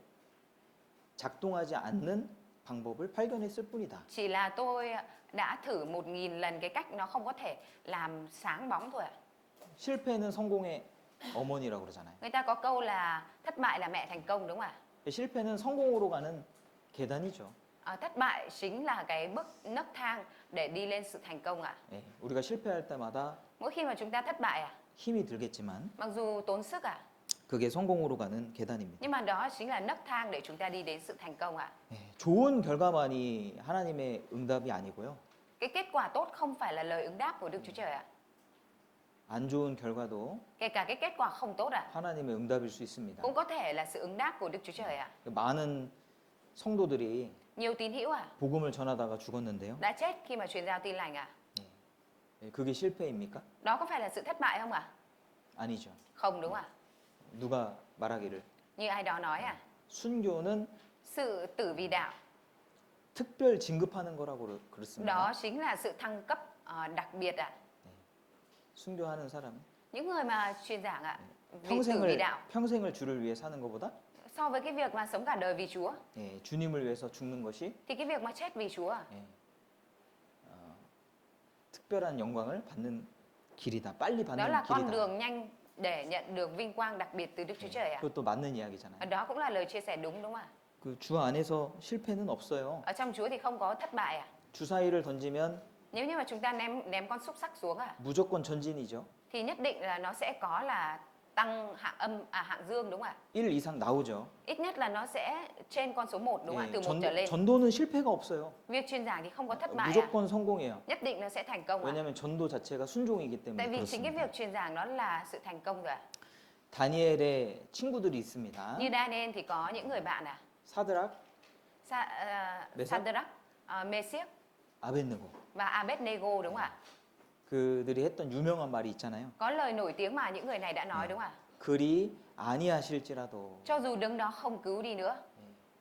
작동하지 않는 방법을 발견했을 뿐이다. Chỉ là tôi đã thử 1000 lần cái cách nó không có thể làm sáng bóng thôi ạ. 실패는 성공의 어머니라고 그러잖아요. Người ta có câu là thất bại là mẹ thành công, đúng không ạ? 실패는 성공으로 가는 계단이죠. Thất bại chính là cái bước nấc thang để đi lên sự thành công ạ. 예, 우리가 실패할 때마다 Mỗi khi mà chúng ta thất bại 힘이 들겠지만 mặc dù tốn sức 그게 성공으로 가는 계단입니다. nhưng mà đó chính là nấc thang để chúng ta đi đến sự thành công ạ. 예, 좋은 결과만이 하나님의 응답이 아니고요. Cái kết quả tốt không phải là lời ứng đáp của Đức Chúa Trời ạ. 안 좋은 결과도 Kể cả cái kết quả không tốt 하나님의 응답일 수 있습니다. cũng có thể là sự ứng đáp của Đức Chúa Trời ạ. 많은 성도들이 Nhiều tín hữu 복음을 전하다가 죽었는데요. đã chết khi mà truyền giao tin lành 예, 그게 실패입니까? Đó có phải là sự thất bại không ạ? 아니죠. Không, đúng ạ. 누가 말하기를 Như ai đó nói 순교는 sự tử vì đạo, 특별 진급하는 거라고 그렇습니다. đó chính là sự thăng cấp đặc biệt 순교하는 사람 Những người mà truyền giảng vì tử vì đạo, 평생을 주를 위해 사는 것보다 so với cái việc mà sống cả đời vì Chúa, 예, 주님을 위해서 죽는 것이 thì cái việc mà chết vì Chúa 예, 특별한 영광을 받는 길이다. 빨리 đó 받는 là con 길이다. đường nhanh để nhận được vinh quang đặc biệt từ Đức Chúa Trời ạ. 그것도 맞는 이야기잖아요. Đó cũng là lời chia sẻ đúng, đúng không ạ? 그 주 안에서 실패는 없어요. Ở trong Chúa thì không có thất bại 주사위를 던지면 Nếu như mà chúng ta ném con xúc xắc xuống 무조건 전진이죠. thì nhất định là nó sẽ có là tăng hạng dương, đúng không ạ? 1 이상 나오죠. Ít nhất là nó sẽ trên con số 1, đúng không ạ? 예, Từ 1 trở lên. 전도는 실패가 없어요. Việc truyền giảng thì không có thất bại 무조건 성공해요. nhất định nó sẽ thành công 왜냐하면 전도 자체가 순종이기 때문에 Tại vì chính cái 그렇습니다. việc truyền giảng đó là sự thành công rồi 다니엘의 친구들이 있습니다. Như Daniel thì có những người bạn 사드락, Sadrach, Mesiach 아벳느고 và Abednego, đúng không ạ? 그들이 했던 유명한 말이 있잖아요. Có lời nổi tiếng mà những người này đã nói, đúng không ạ? 그리 아니하실지라도 Cho dù đứng đó không cứu đi nữa,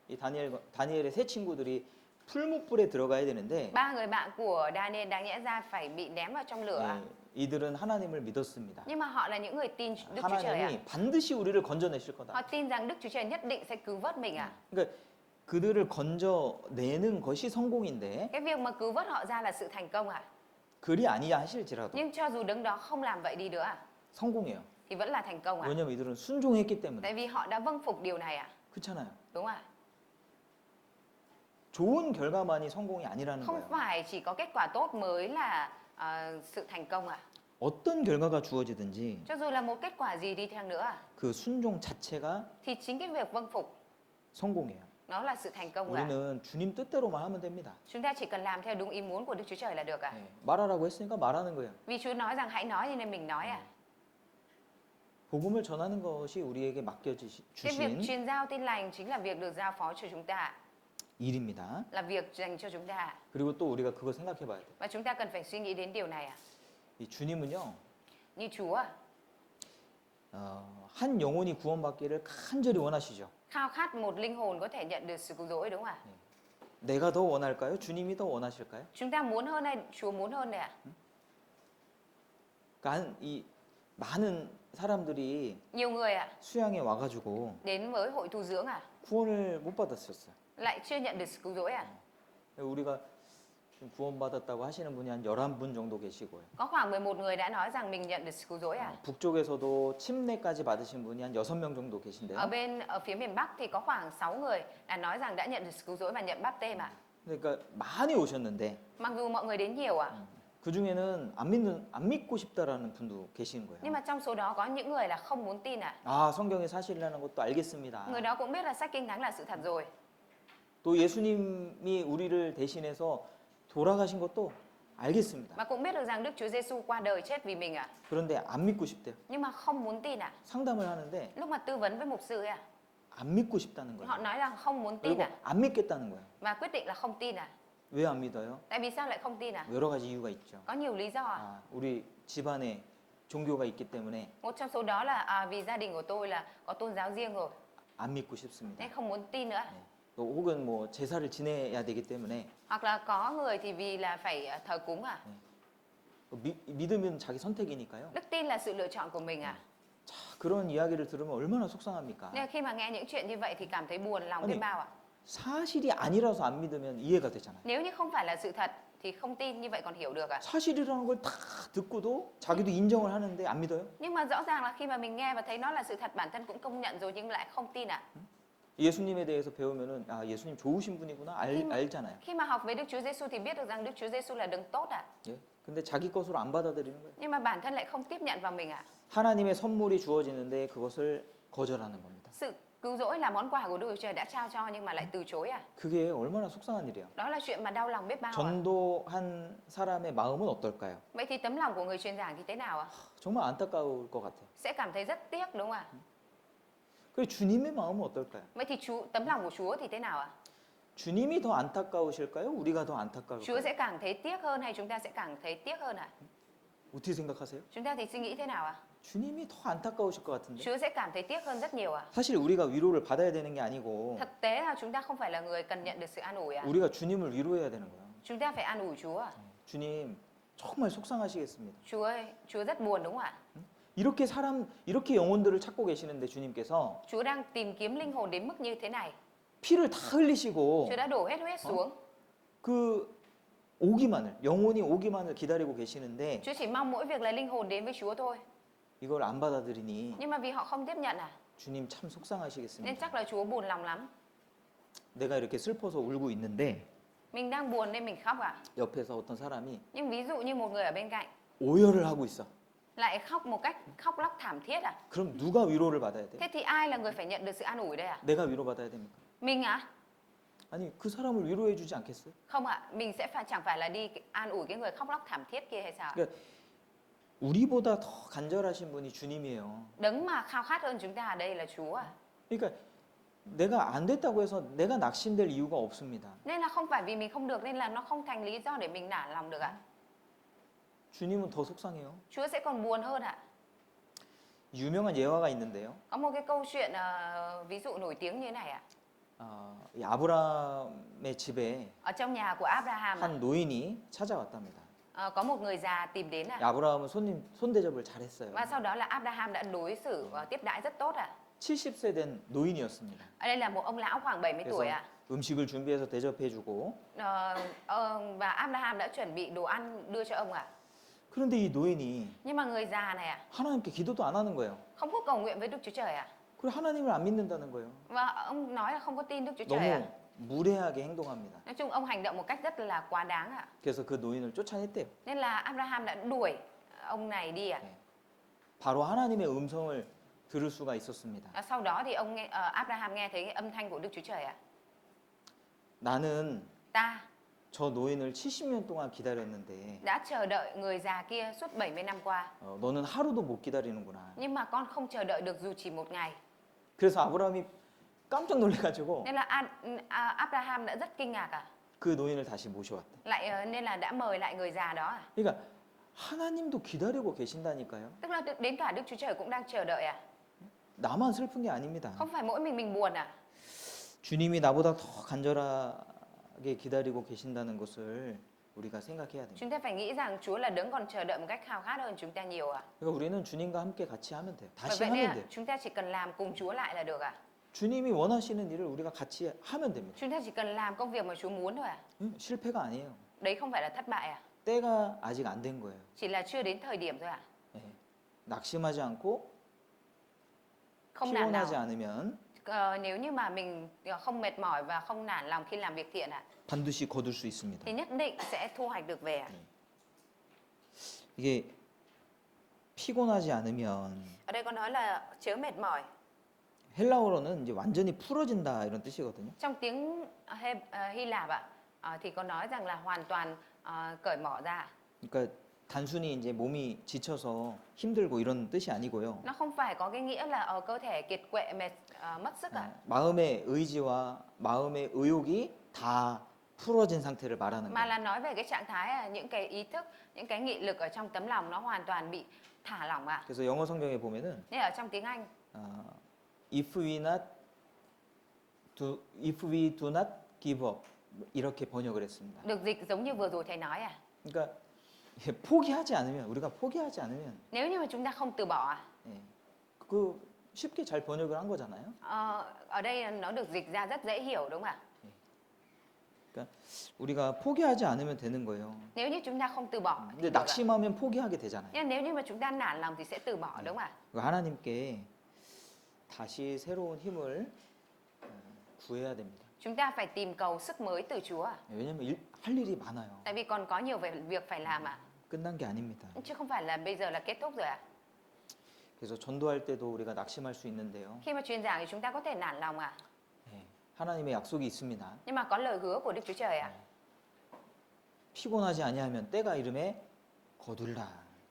이 다니엘의 세 친구들이 풀무불에 들어가야 되는데 3 người bạn của Daniel đáng nhẽ ra phải bị ném vào trong lửa. 예, 이들은 하나님을 믿었습니다. Nhưng mà họ là những người tin Đức Chúa Trời 하나님이 반드시 우리를 건져내실 Họ 거다. tin rằng Đức Chúa Trời nhất định sẽ cứu vớt mình 그러니까 그들을 건져내는 것이 성공인데 Cái việc mà cứu vớt họ ra là sự thành công 그리 아니하실지라도 Nhưng cho dù đứng đó không làm vậy đi nữa 성공해요. thì vẫn là thành công 왜냐면 이들은 순종했기 때문에. Tại vì họ đã vâng phục điều này 그렇잖아요. Đúng không ạ? 좋은 결과만이 성공이 아니라는 Không 거예요. phải chỉ có kết quả tốt mới là sự thành công 어떤 결과가 주어지든지 Cho dù là một kết quả gì đi chăng nữa 그 순종 자체가 thì chính cái việc vâng phục 성공이에요. nó là sự thành công 우리는 주님 뜻대로만 하면 됩니다. Chúng ta chỉ cần làm theo đúng ý muốn của Đức Chúa Trời là được 예, 말하라고 했으니까 말하는 거예요. Vì Chúa nói rằng hãy nói nên mình nói 복음을 전하는 것이 우리에게 Cái việc 맡겨주신 truyền giao tin lành chính là việc được giao phó cho chúng ta 일입니다. Là việc dành cho chúng ta 그리고 또 우리가 그거 생각해 봐야 돼요. Và chúng ta cần phải suy nghĩ đến điều này 이 주님은요, Như Chúa 한 영혼이 구원받기를 간절히 원하시죠. khao khát một linh hồn có thể nhận được sự cứu rỗi, đúng không ạ? 내가 더 원할까요? 주님이 더 원하실까요? Chúng ta muốn hơn hay Chúa muốn hơn này ạ? 그러니까 이 많은 사람들이 Nhiều người 수양에 와가지고 đến với hội tu dưỡng 구원을 못 받았었어요. lại chưa nhận được sự cứu rỗi 우리가 지금 구원받았다고 하시는 분이 한 11분 정도 계시고요. Có khoảng 11 người đã nói rằng mình nhận được sự cứu rỗi 북쪽에서도 침례까지 받으신 분이 한 6명 정도 계신데요. Ở phía miền Bắc thì có khoảng 6 người đã nói rằng đã nhận được sự cứu rỗi và nhận báp têm 그러니까 많이 오셨는데 Mặc dù mọi người đến nhiều 그 중에는 안 믿고 싶다라는 분도 계시는 거예요. Nhưng mà trong số đó có những người là không muốn tin ạ. 아, 성경이 사실이라는 것도 알겠습니다. Người đó cũng biết là sách Kinh Thánh là sự thật rồi. 또 예수님이 우리를 대신해서 돌아가신 것도 알겠습니다. Và cũng biết được rằng Đức Chúa Giêsu qua đời chết vì mình ạ. 그런데 안 믿고 싶대요. Nhưng mà không muốn tin ạ. 상담을 하는데 Lúc mà tư vấn với mục sư ạ, 안 믿고 싶다는 họ 거예요. nói rằng không muốn tin 그리고 ạ. 안 믿겠다는 거예요. Và quyết định là không tin ạ. 왜 안 믿어요? Tại vì sao lại không tin ạ? 여러 가지 이유가 있죠. Có nhiều lý do ạ. 아, 우리 집안에 종교가 있기 때문에 Một trong số đó là vì gia đình của tôi là có tôn giáo riêng rồi, 안 믿고 싶습니다. nên không muốn tin nữa. 네. 또 혹은 뭐 제사를 지내야 되기 때문에 Hoặc là có người thì vì là phải thờ cúng ạ. 믿으면 자기 선택이니까요. Đức tin là sự lựa chọn của mình ạ. 자, 그런 이야기를 들으면 얼마나 속상합니까? Nhưng khi mà nghe những chuyện như vậy thì cảm thấy buồn lòng 아니, biết bao ạ. 사실이 아니라서 안 믿으면 이해가 되잖아요. Nếu như không phải là sự thật thì không tin, như vậy còn hiểu được ạ. 사실이라는 걸 다 듣고도 자기도 인정을 하는데 안 믿어요? Nhưng mà rõ ràng là khi mà mình nghe và thấy nó là sự thật, bản thân cũng công nhận rồi nhưng lại không tin ạ. 예수님에 대해서 배우면은 아, 예수님 좋으신 분이구나 알잖아요. Khi mà học về Đức Chúa Giêsu thì biết được rằng Đức Chúa Giêsu là đấng tốt ạ. 예. 근데 자기 것으로 안 받아들이는 거예요. Nhưng mà bản thân lại không tiếp nhận vào mình ạ. 하나님의 선물이 주어지는데 그것을 거절하는 겁니다. Sự cứu rỗi là món quà của Đức Chúa Trời đã trao cho nhưng mà lại từ chối ạ. 그게 얼마나 속상한 일이에요. Đó là chuyện mà đau lòng biết bao ạ. 전도한 사람의 마음은 어떨까요? Vậy thì tấm lòng của người truyền giảng thì thế nào ạ? 정말 안타까울 것 같아요. Sẽ cảm thấy rất tiếc đúng không ạ? 그리고 주님의 마음은 어떨까요? Vậy thì tấm lòng của Chúa thì thế nào ạ? 주님이 더 안타까우실까요? 우리가 더 Chúa 안타까울까요? sẽ cảm thấy tiếc hơn hay chúng ta sẽ cảm thấy tiếc hơn ạ? 어떻게 생각하세요? Chúng ta thì suy nghĩ thế nào ạ? 주님이 더 안타까우실 것 같은데. Chúa sẽ cảm thấy tiếc hơn rất nhiều ạ. 사실 우리가 위로를 받아야 되는 게 아니고 Thực tế là chúng ta không phải là người cần nhận được sự an ủi ạ. 우리가 주님을 위로해야 되는 거예요. Chúng ta phải an ủi Chúa ạ. 주님 정말 속상하시겠습니다. Chúa ơi, Chúa rất buồn đúng không ạ? 이렇게 영혼들을 찾고 계시는데 주님께서 Chúa đang tìm kiếm linh hồn đến mức như thế này. 피를 다 흘리시고 Chúa đã đổ hết huyết xuống. 그 영혼이 오기만을 기다리고 계시는데 Chúa chỉ mong mỗi việc là linh hồn đến với Chúa thôi. 이걸 안 받아들이니 Nhưng mà vì họ không tiếp nhận à? 주님 참 Nên 속상하시겠습니다. chắc là Chúa buồn lòng lắm. 내가 이렇게 슬퍼서 울고 있는데 Mình đang buồn nên mình khóc à? 옆에서 어떤 사람이 Nhưng ví dụ như một người ở bên cạnh 오열을 하고 있어. lại khóc một cách khóc lóc thảm thiết à? 그럼 누가 위로를 받아야 돼? Thế thì ai là người phải nhận được sự an ủi đây ạ? 내가 위로받아야 됩니까? Mình à? 아니 그 사람을 위로해 주지 않겠어요? Không ạ, mình sẽ chẳng phải là đi an ủi cái người khóc lóc thảm thiết kia hay sao? 그러니까 우리보다 더 간절하신 분이 주님이에요. Đấng mà khao khát hơn chúng ta ở đây là Chúa à? 그러니까 내가 안 됐다고 해서 내가 낙심될 이유가 없습니다. Nên là không phải vì mình không được nên là nó không thành lý do để mình nản lòng được ạ. 주님은 더 속상해요. Chúa sẽ còn buồn hơn ạ. 유명한 예화가 있는데요. Có một cái câu chuyện ví dụ nổi tiếng như thế này ạ. 이 아브라함의 집에 Ở trong nhà của Abraham 한 노인이 찾아왔답니다. có một người già tìm đến ạ. 아브라함은 손 대접을 잘했어요. Và sau đó là Abraham đã đối xử và tiếp đãi rất tốt ạ. 70세 된 노인이었습니다. Ở đây là một ông lão khoảng 70 tuổi 그래서 ạ. 음식을 준비해서 대접해주고 Và Abraham đã chuẩn bị đồ ăn đưa cho ông ạ. 그런데 이 노인이 Nhưng mà người già này ạ, 하나님께 기도도 안 하는 거예요. không có cầu nguyện với Đức Chúa Trời ạ. 그리고 하나님을 안 믿는다는 거예요. Và ông nói là không có tin Đức Chúa Trời ạ. 너무 무례하게 행동합니다. Nói chung ông hành động một cách rất là quá đáng ạ. 그래서 그 노인을 쫓아냈대요. Nên là Abraham đã đuổi ông này đi ạ. 바로 하나님의 음성을 들을 수가 있었습니다. Sau đó thì Abraham nghe thấy cái âm thanh của Đức Chúa Trời ạ. 나는 Ta 저 노인을 70년 동안 기다렸는데 đã chờ đợi người già kia suốt 70 năm qua. 너는 하루도 못 기다리는구나. Nhưng mà con không chờ đợi được dù chỉ một ngày. 그래서 아브라함이 깜짝 놀래가지고 Nên là Abraham đã rất kinh ngạc ạ. 그 노인을 다시 모셔왔대. Nên là đã mời lại người già đó ạ. 그러니까 하나님도 기다리고 계신다니까요. Tức là đến cả Đức Chúa Trời cũng đang chờ đợi ạ. 나만 슬픈 게 아닙니다. Không phải mỗi mình buồn à? 주님이 나보다 더 간절하게 기다리고 계신다는 것을 우리가 생각해야 됩니다. Chúng ta phải nghĩ rằng Chúa là đấng còn chờ đợi một cách khao khát hơn chúng ta nhiều ạ. 그러니까 우리는 주님과 함께 같이 하면 돼요. Bởi 다시 vậy nên 하면 돼요. chúng ta chỉ cần làm cùng Chúa lại là được ạ. 주님이 원하시는 일을 우리가 같이 하면 됩니다. Chúng ta chỉ cần làm công việc mà Chúa muốn thôi ạ. 실패가 아니에요. Đấy không phải là thất bại ạ. 때가 아직 안 된 거예요. Chỉ là chưa đến thời điểm thôi ạ. 예. 낙심하지 않고 Không nản lòng. 피곤하지 않으면 Nếu như mà mình không mệt mỏi và không nản lòng khi làm việc thiện ạ, 반드시 거둘 수 있습니다. thì nhất định sẽ thu hoạch được về ạ. 이게 피곤하지 않으면 Ở đây có nói là chớ mệt mỏi. 헬라어로는 이제 완전히 풀어진다 이런 뜻이거든요. Trong tiếng Hy Lạp ạ, thì có nói rằng là hoàn toàn cởi mở ra. 그러니까 단순히 이제 몸이 지쳐서 힘들고 이런 뜻이 아니고요. Nó không phải có cái nghĩa là ở cơ thể kiệt quệ mệt mất sức ạ. 마음의 의지와 마음의 의욕이 다 풀어진 상태를 말하는 Mà 거예요. là nói về cái trạng thái những cái ý thức, những cái nghị lực ở trong tấm lòng nó hoàn toàn bị thả lỏng ạ. 그래서 영어 성경에 보면은 Nên ở trong tiếng Anh, if we do not give up 이렇게 번역을 했습니다. được dịch giống như vừa rồi thầy nói à. 그러니까 포기하지 않으면 우리가 포기하지 않으면 Nếu như mà chúng ta không từ bỏ à. 예, 그 쉽게 잘 번역을 한 거잖아요. Ở đây nó được dịch ra rất dễ hiểu đúng không ạ? 그러니까 우리가 포기하지 않으면 되는 거예요. Nếu như chúng ta không từ bỏ thì 근데 được ạ. 낙심하면 포기하게 되잖아요. Nhưng nếu như mà chúng ta nản lòng thì sẽ từ bỏ đúng không ạ? 하나님께 다시 새로운 힘을 구해야 됩니다. Chúng ta phải tìm cầu sức mới từ Chúa ạ. 왜냐면 할 일이 많아요. Tại vì còn có nhiều việc phải làm ạ. 끝난 게 아닙니다. Chứ không phải là bây giờ là kết thúc rồi ạ. 그래서 전도할 때도 우리가 낙심할 수 있는데요. Khi mà truyền giảng thì chúng ta có thể nản lòng ạ. 예, 하나님의 약속이 있습니다. Nhưng mà có lời hứa của Đức Chúa Trời ạ. 피곤하지 아니하면 때가 이름에 거둘라.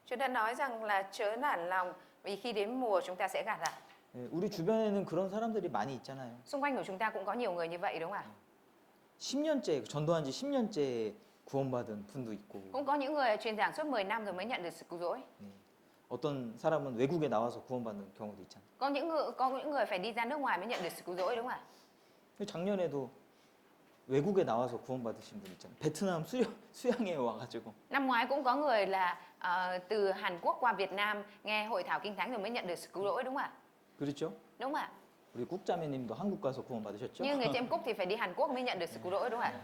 Chúng ta nói rằng là chớ nản lòng vì khi đến mùa chúng ta sẽ gặt ạ. 예, 우리 주변에는 그런 사람들이 많이 있잖아요. Xung quanh của chúng ta cũng có nhiều người như vậy đúng không ạ? 10년째 전도한 지 10년째 구원받은 분도 있고 Cũng có những người truyền giảng suốt 10 năm rồi mới nhận được sự cứu rỗi. 예, 어떤 사람은 외국에 나와서 구원받는 경우도 있잖아요. Có những người phải đi ra nước ngoài mới nhận được sự cứu rỗi đúng không ạ? 작년에도 외국에 나와서 구원받으신 분 있잖아요. 베트남 수양에 와가지고 Năm ngoái cũng có người là từ Hàn Quốc qua Việt Nam nghe hội thảo kinh thánh rồi mới nhận được sự cứu rỗi đúng không ạ? 그렇죠? Đúng không ạ? 우리 국자매님도 한국 가서 구원받으셨죠? Như người chị em Cúc thì phải đi Hàn Quốc mới nhận được sự cứu rỗi đúng không ạ?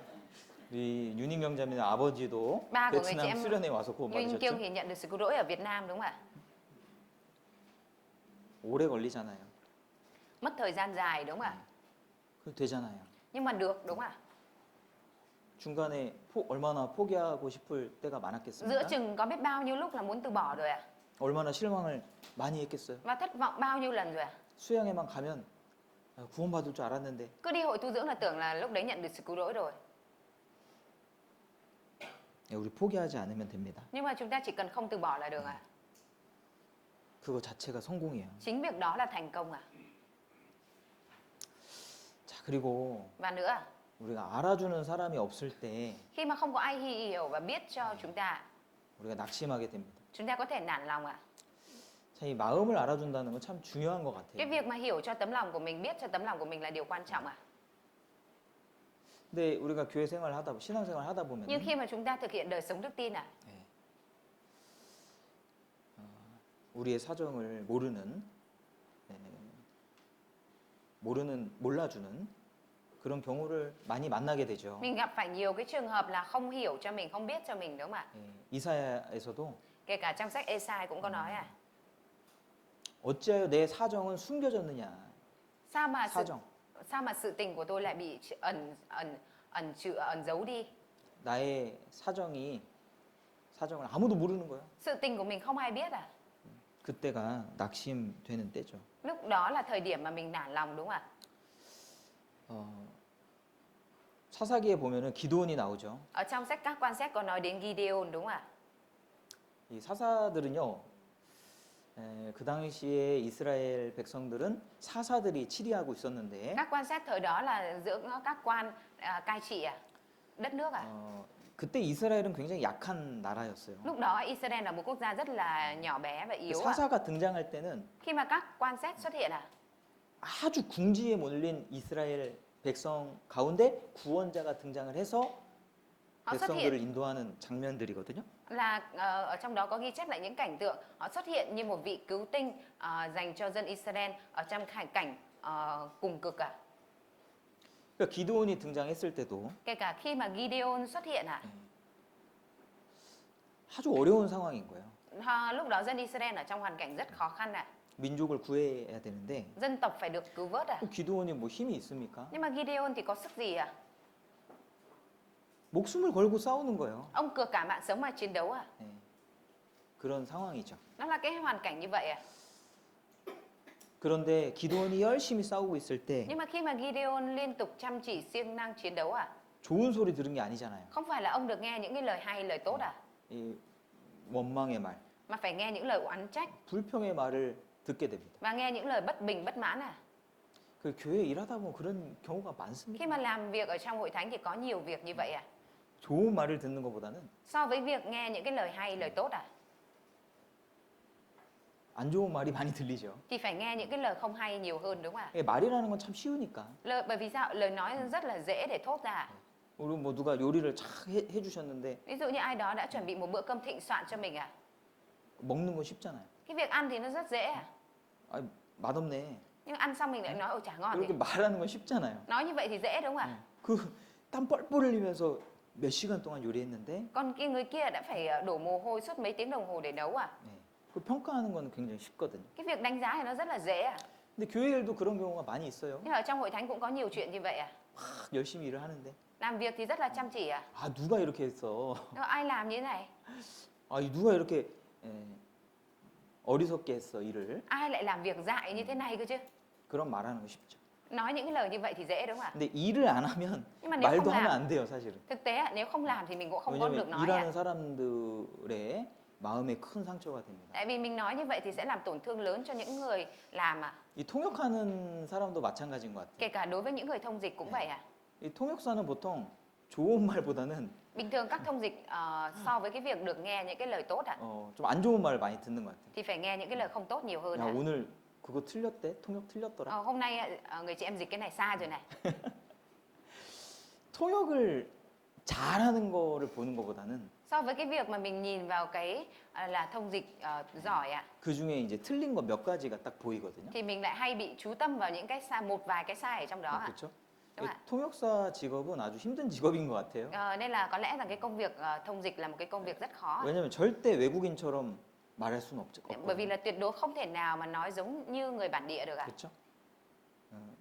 우리 윤희경 자매님 아버지도 Ba của người chị 베트남 em 수련회 와서 Nguyên Kiêu 구원받으셨죠? thì nhận được sự cứu rỗi ở Việt Nam đúng không ạ? 오래 걸리잖아요. Mất thời gian dài đúng không ạ? 그 되잖아요. Nhưng mà được đúng không ạ? 중간에 얼마나 포기하고 싶을 때가 Giữa 많았겠습니까? chừng có biết bao nhiêu lúc là muốn từ bỏ rồi ạ? 얼마나 실망을 많이 했겠어요. Và thất vọng bao nhiêu lần rồi ạ? 수양에만 가면 구원받을 줄 알았는데 Cứ đi hội tu dưỡng là tưởng là lúc đấy nhận được sự cứu rỗi rồi. 우리 포기하지 않으면 됩니다. Nhưng mà chúng ta chỉ cần không từ bỏ là được ạ. 그거 자체가 성공이에요. Chính việc đó là thành công ạ. 자, 그리고 Và nữa, 우리가 알아주는 사람이 없을 때 khi mà không có ai hiểu và biết cho chúng ta, 우리가 낙심하게 됩니다. chúng ta có thể nản lòng ạ. 참 이 마음을 알아준다는 건 참 중요한 것 Cái 같아요. việc mà hiểu cho tấm lòng của mình, biết cho tấm lòng của mình là điều quan trọng ạ. 근데 우리가 교회 생활 하다 신앙생활 하다 보면 Nhưng khi mà chúng ta thực hiện đời sống đức tin ạ, 우리의 사정을 몰라주는 그런 경우를 많이 만나게 되죠. mình gặp phải nhiều cái trường hợp là không hiểu cho mình, không biết cho mình đúng không ạ? 이사야에서도 Kể cả trong sách Ê-sai cũng có nói à. 어찌하여 내 사정은 숨겨졌느냐. 사정. Sao mà sự tình của tôi lại bị ẩn giấu đi? 나의 사정을 아무도 모르는 거예요. Sự tình của mình không ai biết à? 그때가 낙심되는 때죠. Lúc đó là thời điểm mà mình nản lòng đúng không ạ? 사사기에 보면은 기도원이 나오죠. Ở trong sách các quan xét có nói đến Gideon đúng không ạ? 이 사사들은요, 그 당시에 이스라엘 백성들은 사사들이 치리하고 있었는데, Các quan xét thời đó là giữa các quan cai trị đất nước à? 그때 이스라엘은 굉장히 약한 나라였어요. Lúc đó Israel là một quốc gia rất là nhỏ bé và yếu ạ. 사사가 등장할 때는 Khi mà các quan xét xuất hiện 아주 궁지에 몰린 이스라엘 백성 가운데 구원자가 등장을 해서 họ xuất 백성들을 hiện 인도하는 장면들이거든요. là ở trong đó có ghi chép lại những cảnh tượng họ xuất hiện như một vị cứu tinh dành cho dân Israel ở trong cảnh cùng cực ạ. 그러니까 기드온이 등장했을 때도 Kể cả khi mà Gideon xuất hiện 아주 어려운 상황인 거예요. lúc đó dân Israel ở trong hoàn cảnh rất khó khăn 민족을 구해야 되는데 dân tộc phải được cứu vớt 기드온이 뭐 힘이 있습니까? Nhưng mà Gideon thì có sức gì 목숨을 걸고 싸우는 거예요. Ông cược cả mạng sống mà chiến đấu 네. 그런 상황이죠. Nó là cái hoàn cảnh như vậy à? 그런데 기드온이 열심히 싸우고 있을 때 Nhưng mà khi mà Gideon liên tục chăm chỉ siêng năng chiến đấu à? 좋은 소리 들은 게 아니잖아요. Không phải là ông được nghe những cái lời hay, lời tốt à? 이 원망의 말, Mà phải nghe những lời oán trách 불평의 말을 듣게 됩니다. và nghe những lời bất bình, bất mãn à? 그 교회 일하다 보면 그런 경우가 많습니다. Khi mà làm việc ở trong hội thánh thì có nhiều việc như vậy à? 좋은 말을 듣는 것보다는 So với việc nghe những cái lời hay, lời tốt à? 안 좋은 말이 많이 들리죠. Thì phải nghe những cái lời không hay nhiều hơn đúng không ạ? 이게 말이라는 건 참 쉬우니까. Bởi vì sao? Lời nói rất là dễ để thốt ra. 우리 뭐 누가 요리를 쫙 해주셨는데 Ví dụ như ai đó đã chuẩn bị một bữa cơm thịnh soạn cho mình à? 먹는 건 쉽잖아요. Cái việc ăn thì nó rất dễ à? 아, 맛없네. Nhưng ăn xong mình lại nói ồ chả ngon 이렇게 gì. 말하는 건 쉽잖아요. Nói như vậy thì dễ đúng không ạ? 그 땀 뻘뻘 흘리면서 몇 시간 동안 요리했는데 Còn cái người kia đã phải đổ mồ hôi suốt mấy tiếng đồng hồ để nấu à? 네. 그 평가하는 건 굉장히 쉽거든요. Cái việc đánh giá thì nó rất là dễ à? 근데 교회 일도 그런 경우가 많이 있어요. Nhưng ở trong hội thánh cũng có nhiều chuyện như vậy à? 막 열심히 일을 하는데 Làm việc thì rất là chăm chỉ à? 아 누가 이렇게 했어? Nhưng mà ai làm như thế này? 아 누가 이렇게 어리석게 했어 일을? Ai lại làm việc dại như thế này cơ chứ? 그런 말하는 거 쉽죠. Nói những cái lời như vậy thì dễ đúng không ạ? 근데 일을 안 하면 Nhưng mà nếu 말도 không 하면 làm, 안 돼요 사실은. thực tế nếu không làm thì mình cũng không có được 왜냐면 nói ạ. 일하는 사람들의 마음에 큰 상처가 됩니다. Tại vì mình nói như vậy thì sẽ làm tổn thương lớn cho những người làm ạ. 이 통역하는 사람도 마찬가지인 것 같아요. Kể cả đối với những người thông dịch cũng vậy ạ. 이 통역사는 보통 좋은 말보다는 Bình thường các thông dịch so với cái việc được nghe những cái lời tốt ạ, 좀 안 좋은 말을 많이 듣는 것 같아요. thì phải nghe những cái lời không tốt nhiều hơn 야 ạ. 오늘 그거 틀렸대? 통역 틀렸더라. Hôm nay người chị em dịch cái này sai rồi này. 통역을 잘하는 거를 보는 것보다는 So với cái việc mà mình nhìn vào cái là thông dịch giỏi ạ, 그 중에 이제 틀린 거 몇 가지가 딱 보이거든요. thì mình lại hay bị chú tâm vào những cái sai, một vài cái sai ở trong đó ạ. 그렇죠? Đúng ạ. 통역사 직업은 아주 힘든 직업인 것 같아요. Nên là có lẽ rằng cái công việc thông dịch là một cái công việc rất khó. 왜냐면 절대 외국인처럼 말할 수는 Bởi vì 없거든요. là tuyệt đối không thể nào mà nói giống như người bản địa được ạ. 그렇죠?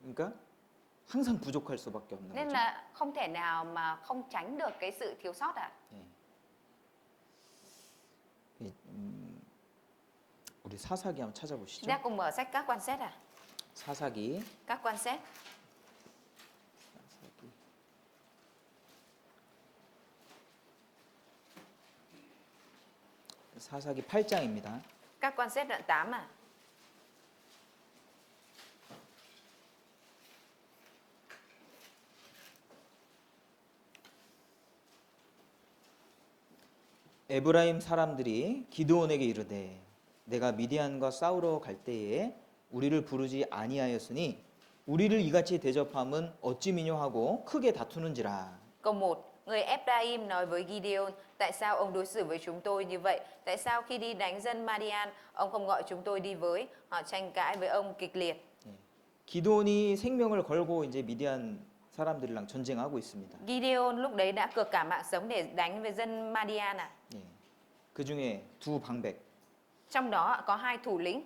그러니까 항상 부족할 수밖에 없는 Nên 거죠. là không thể nào mà không tránh được cái sự thiếu sót ạ. 우리 사사기 한번 찾아보시죠. Ra cùng mở sách các quan xét à? 사사기. Các quan xét. 사사기 8장입니다. Các quan xét đoạn 8 à? 에브라임 사람들이 기드온에게 이르되 내가 미디안과 싸우러 갈 때에 우리를 부르지 아니하였으니 우리를 이같이 대접함은 어찌 미뇨하고 크게 다투는지라. Câu 1. Người Ephraim nói với Gideon, tại sao ông đối xử với chúng tôi như vậy? Tại sao khi đi đánh dân Madian, ông không gọi chúng tôi đi với? Họ tranh cãi với ông kịch liệt. 기드온이 생명을 걸고 이제 미디안 사람들이랑 전쟁하고 있습니다. Gideon lúc đấy đã cược cả mạng sống để đánh với dân Madian à? 그 중에 두 방백, Trong đó có hai thủ lĩnh,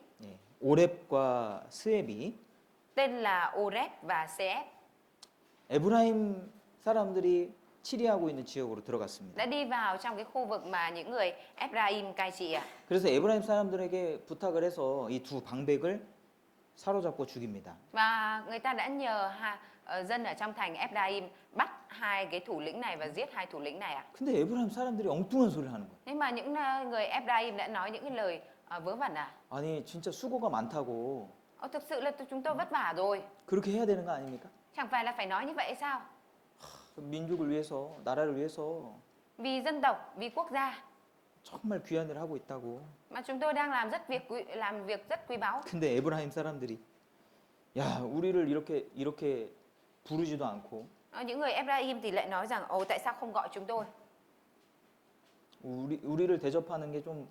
오렙과 스앱이 tên là Oreb và Seeb, 에브라임 사람들이 치리하고 있는 지역으로 들어갔습니다. đã đi vào trong cái khu vực mà những người Ephraim cai trị à? 그래서 에브라임 사람들에게 부탁을 해서 이 두 방백을 사로잡고 죽입니다. Và người ta đã nhờ dân ở trong thành Ephraim bắt hai cái thủ lĩnh này và giết hai thủ lĩnh này à? 근데 에브라임 사람들이 엉뚱한 소리를 하는 거예요. Nhưng mà những người Ephraim đã nói những cái lời vớ vẩn à? 아니 진짜 수고가 많다고 Thực sự là chúng tôi vất vả rồi. 그렇게 해야 되는 거 아닙니까? Chẳng phải là phải nói như vậy sao? 민족을 위해서, 나라를 위해서 Vì dân tộc, vì quốc gia 정말 귀한 일을 하고 있다고. mà chúng tôi đang làm việc rất quý báu. 근데 에브라임 사람들이 야 우리를 이렇게 부르지도 않고 Những người Ephraim thì lại nói rằng ồ tại sao không gọi chúng tôi? 우리를 대접하는 게 좀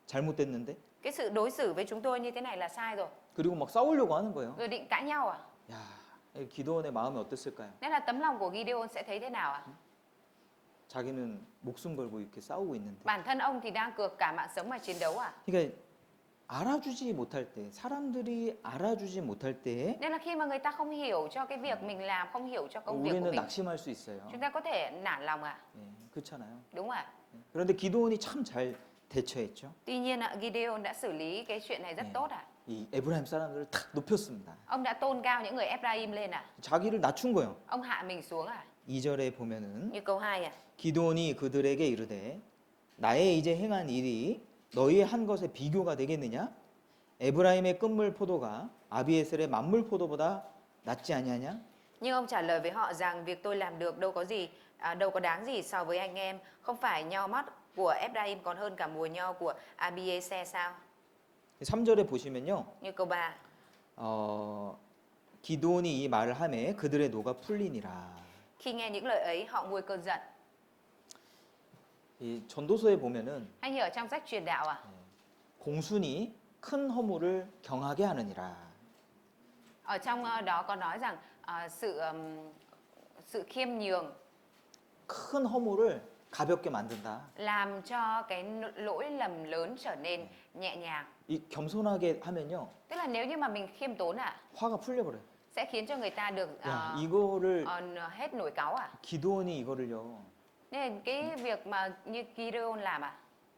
잘못됐는데. Cái sự đối xử với chúng tôi như thế này là sai rồi. 그리고 막 싸우려고 하는 거예요. Rồi định cãi nhau à? 야 기드온의 마음이 어땠을까요? Nên là tấm lòng của Gideon sẽ thấy thế nào ạ? 자기는 목숨 걸고 이렇게 싸우고 있는데. Bản thân ông thì đang cược cả mạng sống mà chiến đấu à? 그러니까 알아주지 못할 때, 사람들이 알아주지 못할 때 Nên là khi mà người ta không hiểu cho cái việc mình làm, không hiểu cho công việc của 우리는 mình, 낙심할 수 있어요. chúng ta có thể nản lòng à? 그렇잖아요. Đúng ạ. 그런데 기드온이 참 잘 대처했죠. Tuy nhiên ạ, Gideon đã xử lý cái chuyện này rất 네. tốt ạ. 이 에브라임 사람들을 탁 높였습니다. Ông đã tôn cao những người Ephraim lên ạ. 자기를 낮춘 거예요. Ông hạ mình xuống ạ. 2절에 보면은 Như câu 2 ạ. 기드온이 그들에게 이르되 나의 이제 행한 일이 너희의 한 것에 비교가 되겠느냐? 에브라임의 끝물 포도가 아비에셀의 만물 포도보다 낫지 아니하냐? Nhưng ông trả lời với họ rằng việc tôi làm được đâu có đáng gì so với anh em. Không phải nho mắt của Ephraim còn hơn cả mùa nho của Abieser sao? 3절에 보시면요. Như câu 3. 기드온이 이 말을 하매 그들의 노가 풀리니라. Khi nghe những lời ấy họ nguôi cơn giận. 이 전도서에 보면은 Anh hiểu trong sách truyền đạo à? 공순이 큰 허물을 경하게 하느니라. Ở trong đó có nói rằng sự khiêm nhường 큰 허물을 가볍게 만든다. làm cho cái lỗi lầm lớn trở nên nhẹ nhàng. 이 겸손하게 하면요. Tức là nếu như mà mình khiêm tốn ạ, 화가 풀려버려요. sẽ khiến cho người ta được 야, 이거를 hết nổi cáu ạ. 기드온이 이거를요. Nên cái việc mà như Gideon làm ạ,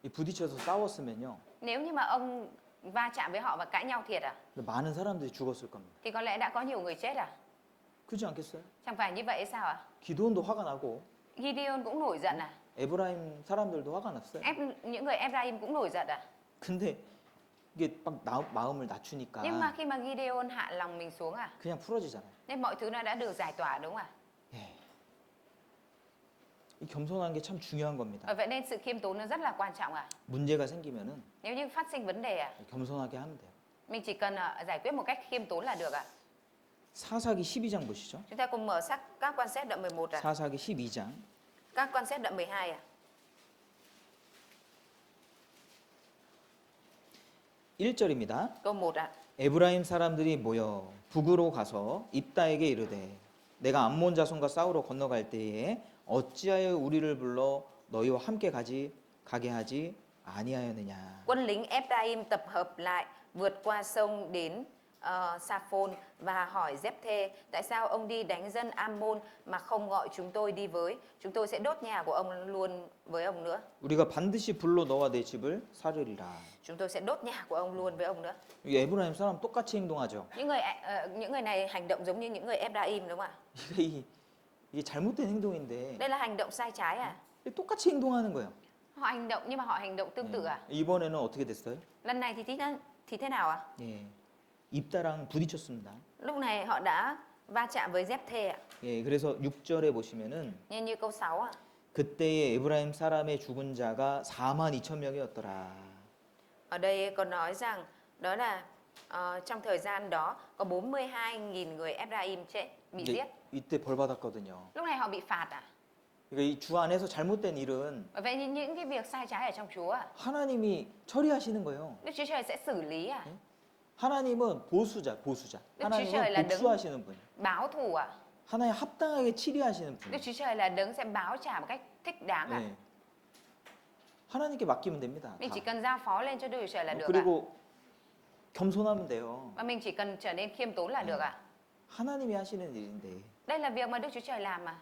이 부딪혀서 싸웠으면요. nếu như mà ông va chạm với họ và cãi nhau thiệt ạ, 많은 사람들이 죽었을 겁니다. thì có lẽ đã có nhiều người chết ạ. 그렇지 않겠어요? Chẳng phải như vậy sao ạ? 기드온도 화가 나고 Gideon cũng nổi giận à? 에브라임 사람들도 화가 났어요. Những người Ephraim cũng nổi giận à? 근데 이게 막 마음을 낮추니까 Nhưng mà khi mà Gideon hạ lòng mình xuống à, 그냥 풀어지잖아요. nên mọi thứ nó đã được giải tỏa đúng không ạ? 예. 이 겸손한 게 참 중요한 겁니다. Vậy nên sự khiêm tốn nó rất là quan trọng ạ. 문제가 생기면은 Nếu như phát sinh vấn đề ạ, 겸손하게 하면 돼요. mình chỉ cần giải quyết một cách khiêm tốn là được ạ. 사사기 12장 보시죠. Chúng ta cùng mở sách các quan xét đoạn 11 ạ. 사사기 12장 Các quan xét đoạn 12 ạ. 1절입니다. Câu 1 ạ. 에브라임 사람들이 모여 북으로 가서 입다에게 이르되 내가 암몬 자손과 싸우러 건너갈 때에 어찌하여 우리를 불러 너희와 함께 가게 하지 아니하였느냐. Quân lính Ephraim tập hợp lại vượt qua sông đến Saphon và hỏi Giếp-thê tại sao ông đi đánh dân Ammon mà không gọi chúng tôi đi với, chúng tôi sẽ đốt nhà của ông luôn với ông nữa, 우리가 반드시 불로 너와 내 집을 사르리라. chúng tôi sẽ đốt nhà của ông luôn với ông nữa. 이 에브라임 사람 똑같이 행동하죠. Những người này hành động giống như những người Ephraim đúng không ạ? 이게 잘못된 행동인데 Đây là hành động sai trái à? 똑같이 행동하는 거예요. Họ hành động nhưng mà họ hành động tương tự à? 이번에는 어떻게 됐어요? Lần này thì thế nào ạ? 예, 입다랑 부딪혔습니다. Lúc này họ đã va chạm với Giếp-thê ạ. 예, 그래서 6절에 보시면은 Như câu 6 ạ. 그때의 에브라임 사람의 죽은 자가 4만 2천 명이었더라. Ở đây còn nói rằng đó là trong thời gian đó có 42.000 người Ephraim bị giết. 이때 벌 받았거든요. Lúc này họ bị phạt à? 그러니까 이 주 안에서 잘못된 일은 Vậy những cái việc sai trái ở trong Chúa à? 하나님이 처리하시는 거예요. Đức Chúa Trời sẽ xử lý à? 하나님은 보수자. Đức Chúa Trời là 하나님은 đứng 복수하시는 분. báo thù à? 하나님 합당하게 치리하시는 분. Đức Chúa Trời là đứng sẽ báo trả một cách thích đáng à? 네. 하나님께 맡기면 됩니다. Mình chỉ 다. cần giao phó lên cho Đức Chúa Trời là được à? 그리고 겸손하면 돼요. Và mình chỉ cần trở nên khiêm tốn là được à? 하나님이 하시는 일인데 Đây là việc mà Đức Chúa Trời làm mà.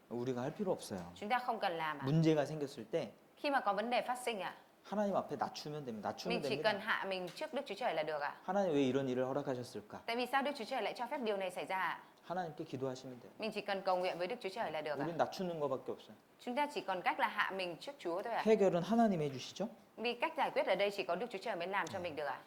우리가 할 필요 없어요. Chúng ta không cần làm à? 문제가 생겼을 때 Khi mà có vấn đề phát sinh à? 하나님 앞에 낮추면 됩니다. 낮추면 Mình chỉ 됩니다. cần hạ mình trước Đức Chúa Trời là được à? 하나님 왜 이런 일을 허락하셨을까? Tại vì sao Đức Chúa Trời lại cho phép điều này xảy ra à? 하나님께 기도하시면 돼요. Mình chỉ cần cầu nguyện với Đức Chúa Trời là được à? 우린 낮추는 것밖에 없어요. Chúng ta chỉ còn cách là hạ mình trước Chúa thôi à? 해결은 하나님이 해주시죠. Vì cách giải quyết ở đây chỉ có Đức Chúa Trời mới làm cho mình được à?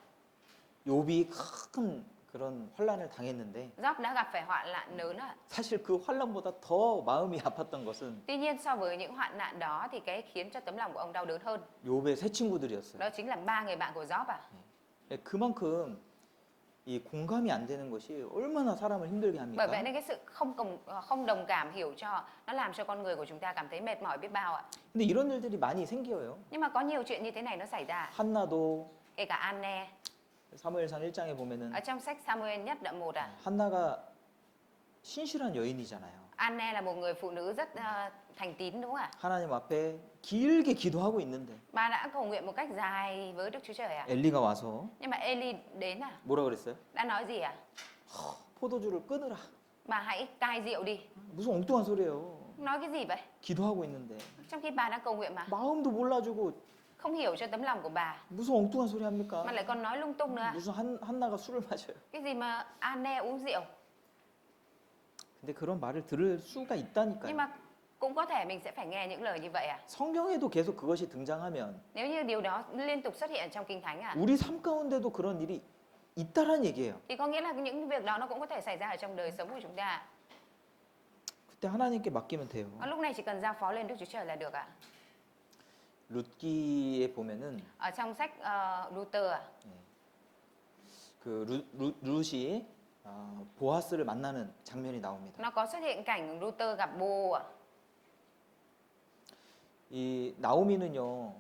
욥이 큰 그런 환란을 당했는데 Gióp đã gặp phải hoạn nạn lớn à? 사실 그 환란보다 더 마음이 아팠던 것은 Tuy nhiên so với những hoạn nạn đó thì cái khiến cho tấm lòng của ông đau đớn hơn. 욥의 새 친구들이었어요. Đó chính là 3 người bạn của Gióp à? 그만큼 이 공감이 안 되는 것이 얼마나 사람을 힘들게 Bởi vậy 합니까? nên cái sự không đồng cảm hiểu cho nó làm cho con người của chúng ta cảm thấy mệt mỏi biết bao ạ. 근데 이런 일들이 많이 생겨요. Nhưng mà có nhiều chuyện như thế này nó xảy ra. 한나도 Kể cả Anne 사무엘상 1장에 보면은 ở trong sách Samuel nhất đoạn 1 à? 한나가 신실한 여인이잖아요. Anne là một người phụ nữ rất thành tín đúng không ạ? 하나님 앞에 길게 기도하고 있는데 Bà đã cầu nguyện một cách dài với Đức Chúa Trời ạ. 엘리가 와서 Nhưng mà Eli đến à? 뭐라 그랬어요? Đã nói gì ạ? 포도주를 끊으라. Bà hãy cai rượu đi. 무슨 엉뚱한 소리예요. Nói cái gì vậy? 기도하고 있는데 Trong khi bà đang cầu nguyện mà. 마음도 몰라주고 không hiểu cho tấm lòng của bà 무슨 엉뚱한 소리 합니까? mà lại còn nói lung tung nữa. 무슨 한나가 술을 마셔요. Cái gì mà Anne uống rượu. 근데 그런 말을 들을 수가 Nhưng 있다니까요. mà cũng có thể mình sẽ phải nghe những lời như vậy à? 성경에도 계속 그것이 등장하면 Nếu như điều đó liên tục xuất hiện trong Kinh Thánh à? 우리 삶 가운데도 그런 일이 있다란 얘기예요. Thì có nghĩa là những việc đó nó cũng có thể xảy ra ở trong đời sống của chúng ta. 그때 하나님께 맡기면 돼요. Và lúc này chỉ cần giao phó lên Đức Chúa Trời là được ạ. 룻기에 보면은 Ở trong sách Luther à, 그 룻이 보아스를 만나는 장면이 나옵니다. nó có xuất hiện cảnh Luther gặp Bô à. 이 나오미는요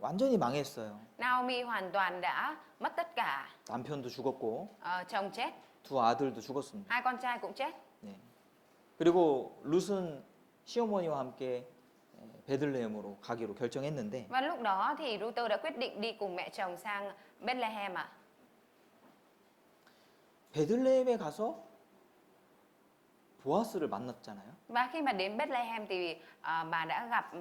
완전히 망했어요. Naomi hoàn toàn đã mất tất cả. 남편도 죽었고 Chồng chết, 두 아들도 죽었습니다. hai con trai cũng chết. 네. 그리고 룻은 시어머니와 함께 베들레헴으로 가기로 결정했는데 Và lúc đó thì Luther đã quyết định đi cùng mẹ chồng sang Bethlehem à. 베들레헴에 가서 보아스를 만났잖아요. Và khi mà đến Bethlehem thì bà đã gặp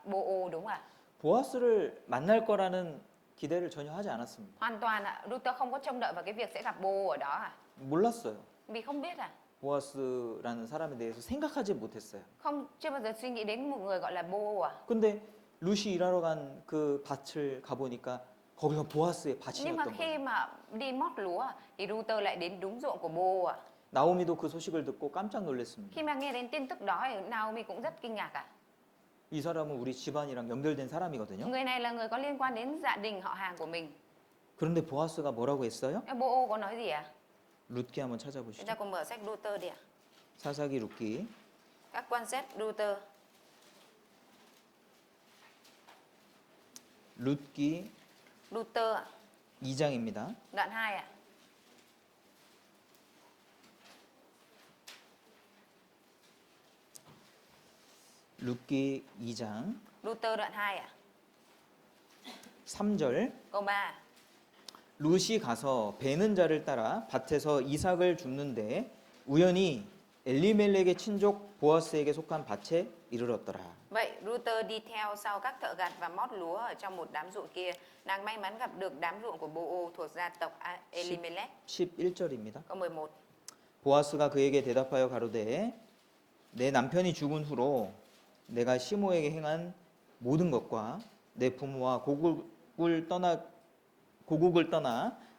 Bô-ô đúng không ạ? 보아스를 만날 거라는 기대를 전혀 하지 않았습니다. Hoàn toàn ạ, Luther không có trông đợi vào cái việc sẽ gặp Bô ở đó à? 몰랐어요. Vì không biết à? 보아스라는 사람에 대해서 생각하지 못했어요. Chưa bao giờ suy nghĩ đến một người gọi là Bô à? 근데 룻이 일하러 간 그 밭을 가보니까 거기가 보아스의 Nhưng mà 밭이었던 khi 거예요. mà đi mót lúa thì Luther lại đến đúng ruộng của Bô à? 나오미도 그 소식을 듣고 깜짝 놀랐습니다. Khi mà nghe đến tin tức đó thì Naomi cũng rất kinh ngạc à? 이 사람은 우리 집안이랑 연결된 사람이거든요. Người này là người có liên quan đến gia đình họ hàng của mình. 그런데 보아스가 뭐라고 했어요? Bô-ô có nói gì à? 룻기 한번 Chúng 찾아보시죠. ta cùng mở sách Luther đi ạ. 사사기 룻기 Các quan sát Luther. 룻기 Luther ạ. 2장입니다. Đoạn 2 ạ. 룻기 2장 Luther đoạn 2 ạ. 3절 Câu 3. 룻이 가서 베는 자를 따라 밭에서 이삭을 줍는데 우연히 엘리멜렉의 친족 보아스에게 속한 밭에 이르렀더라. Vậy Luther đi theo sau các thợ gặt và mót lúa ở trong một đám ruộng kia. Nàng may mắn gặp được đám ruộng của Bô-ô thuộc gia tộc Elimelech. 11절입니다. Câu 11. 보아스가 그에게 대답하여 가로되 내 남편이 죽은 후로 내가 시모에게 행한 모든 것과 내 부모와 고국을 떠나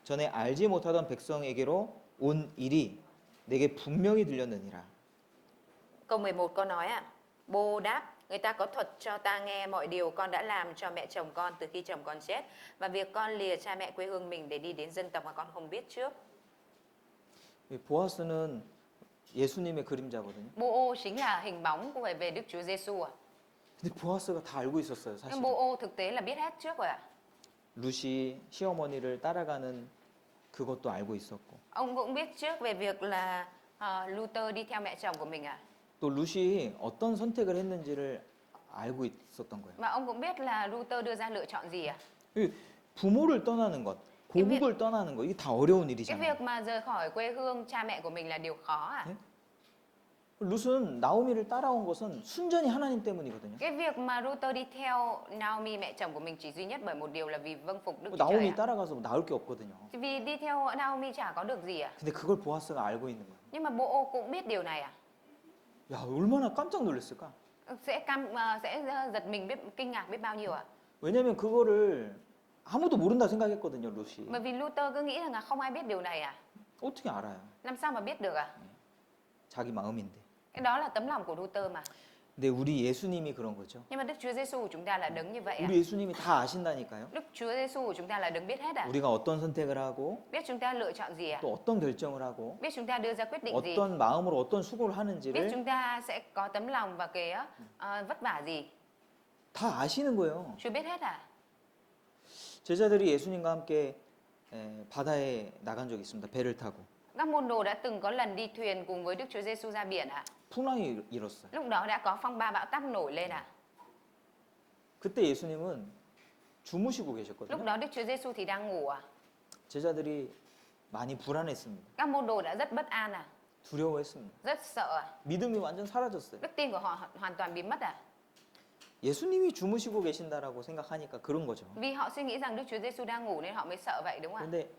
전에 알지 못하던 백성에게로 온 일이 내게 분명히 들렸느니라. Câu 11 có nói ạ. Bô đáp, người ta có thuật cho ta nghe mọi điều con đã làm cho mẹ chồng con từ khi chồng con chết và việc con lìa cha mẹ quê hương mình để đi đến dân tộc mà con không biết trước. 이 보아스는 예수님의 그림자거든요. Bô-ô chính là hình bóng của về Đức Chúa Giêsu ạ. 근데 보아스가 다 알고 있었어요, 사실. Nhưng Bô-ô thực tế là biết hết trước rồi ạ. 룻이 시어머니를 따라가는 그것도 알고 있었고 Ông cũng biết trước về việc là Luther đi theo mẹ chồng của mình ạ. 또 룻이 어떤 선택을 했는지를 알고 있었던 거예요. Và ông cũng biết là Luther đưa ra lựa chọn gì ạ. 이 부모를 떠나는 것, 고국을 떠나는 것 이게 다 어려운 Cái 일이잖아요. việc mà rời khỏi quê hương cha mẹ của mình là điều khó ạ. 네? 룻은 나오미를 따라온 것은 순전히 하나님 때문이거든요. Cái việc mà Luther đi theo Naomi mẹ chồng của mình chỉ duy nhất bởi một điều là vì vâng phục Đức Chúa Trời 나오미 ạ. 따라가서 뭐 나올 게 없거든요. Vì đi theo Naomi chả có được gì ạ. 근데 그걸 보아스가 알고 있는 거예요. Nhưng mà Bô-ô cũng biết điều này ạ. 야, 얼마나 깜짝 놀랐을까? Sẽ giật mình biết kinh ngạc biết bao nhiêu ạ. 왜냐면 그거를 아무도 모른다 생각했거든요, 룻이. Bởi vì Luther cứ nghĩ rằng là không ai biết điều này ạ. 어떻게 알아요? Làm sao mà biết được ạ? 자기 마음인데. Cái đó là tấm lòng của Luther mà. 근데 우리 예수님이 그런 거죠. Nhưng mà Đức Chúa Giêsu của chúng ta là đấng như vậy ạ. 우리 예수님이 다 아신다니까요. Đức Chúa Giêsu của chúng ta là đấng biết hết ạ. 우리가 어떤 선택을 하고 Biết chúng ta lựa chọn gì ạ. 또 어떤 결정을 하고 Biết chúng ta đưa ra quyết định gì. 어떤 마음으로 어떤 수고를 Biết 하는지를 chúng ta sẽ có tấm lòng và cái vất vả gì. 다 아시는 거예요. Chúa biết hết à? 제자들이 예수님과 함께 바다에 나간 적이 있습니다. 배를 타고. Các môn đồ đã từng có lần đi thuyền cùng với Đức Chúa Giêsu ra biển ạ. 풍랑이 일었어요. Lúc đó đã có phong ba bão táp nổi lên ạ. 그때 예수님은 주무시고 Lúc 계셨거든요. đó Đức Chúa Giêsu thì đang ngủ ạ. 제자들이 많이 불안했습니다. Các môn đồ đã rất bất an ạ. 두려워했습니다. Rất sợ ạ. 믿음이 완전 사라졌어요. Đức tin của họ hoàn toàn biến mất ạ. 예수님이 주무시고 계신다라고 생각하니까 그런 거죠. Vì họ suy nghĩ rằng Đức Chúa Giêsu đang ngủ nên họ mới sợ vậy đúng không ạ? 그런데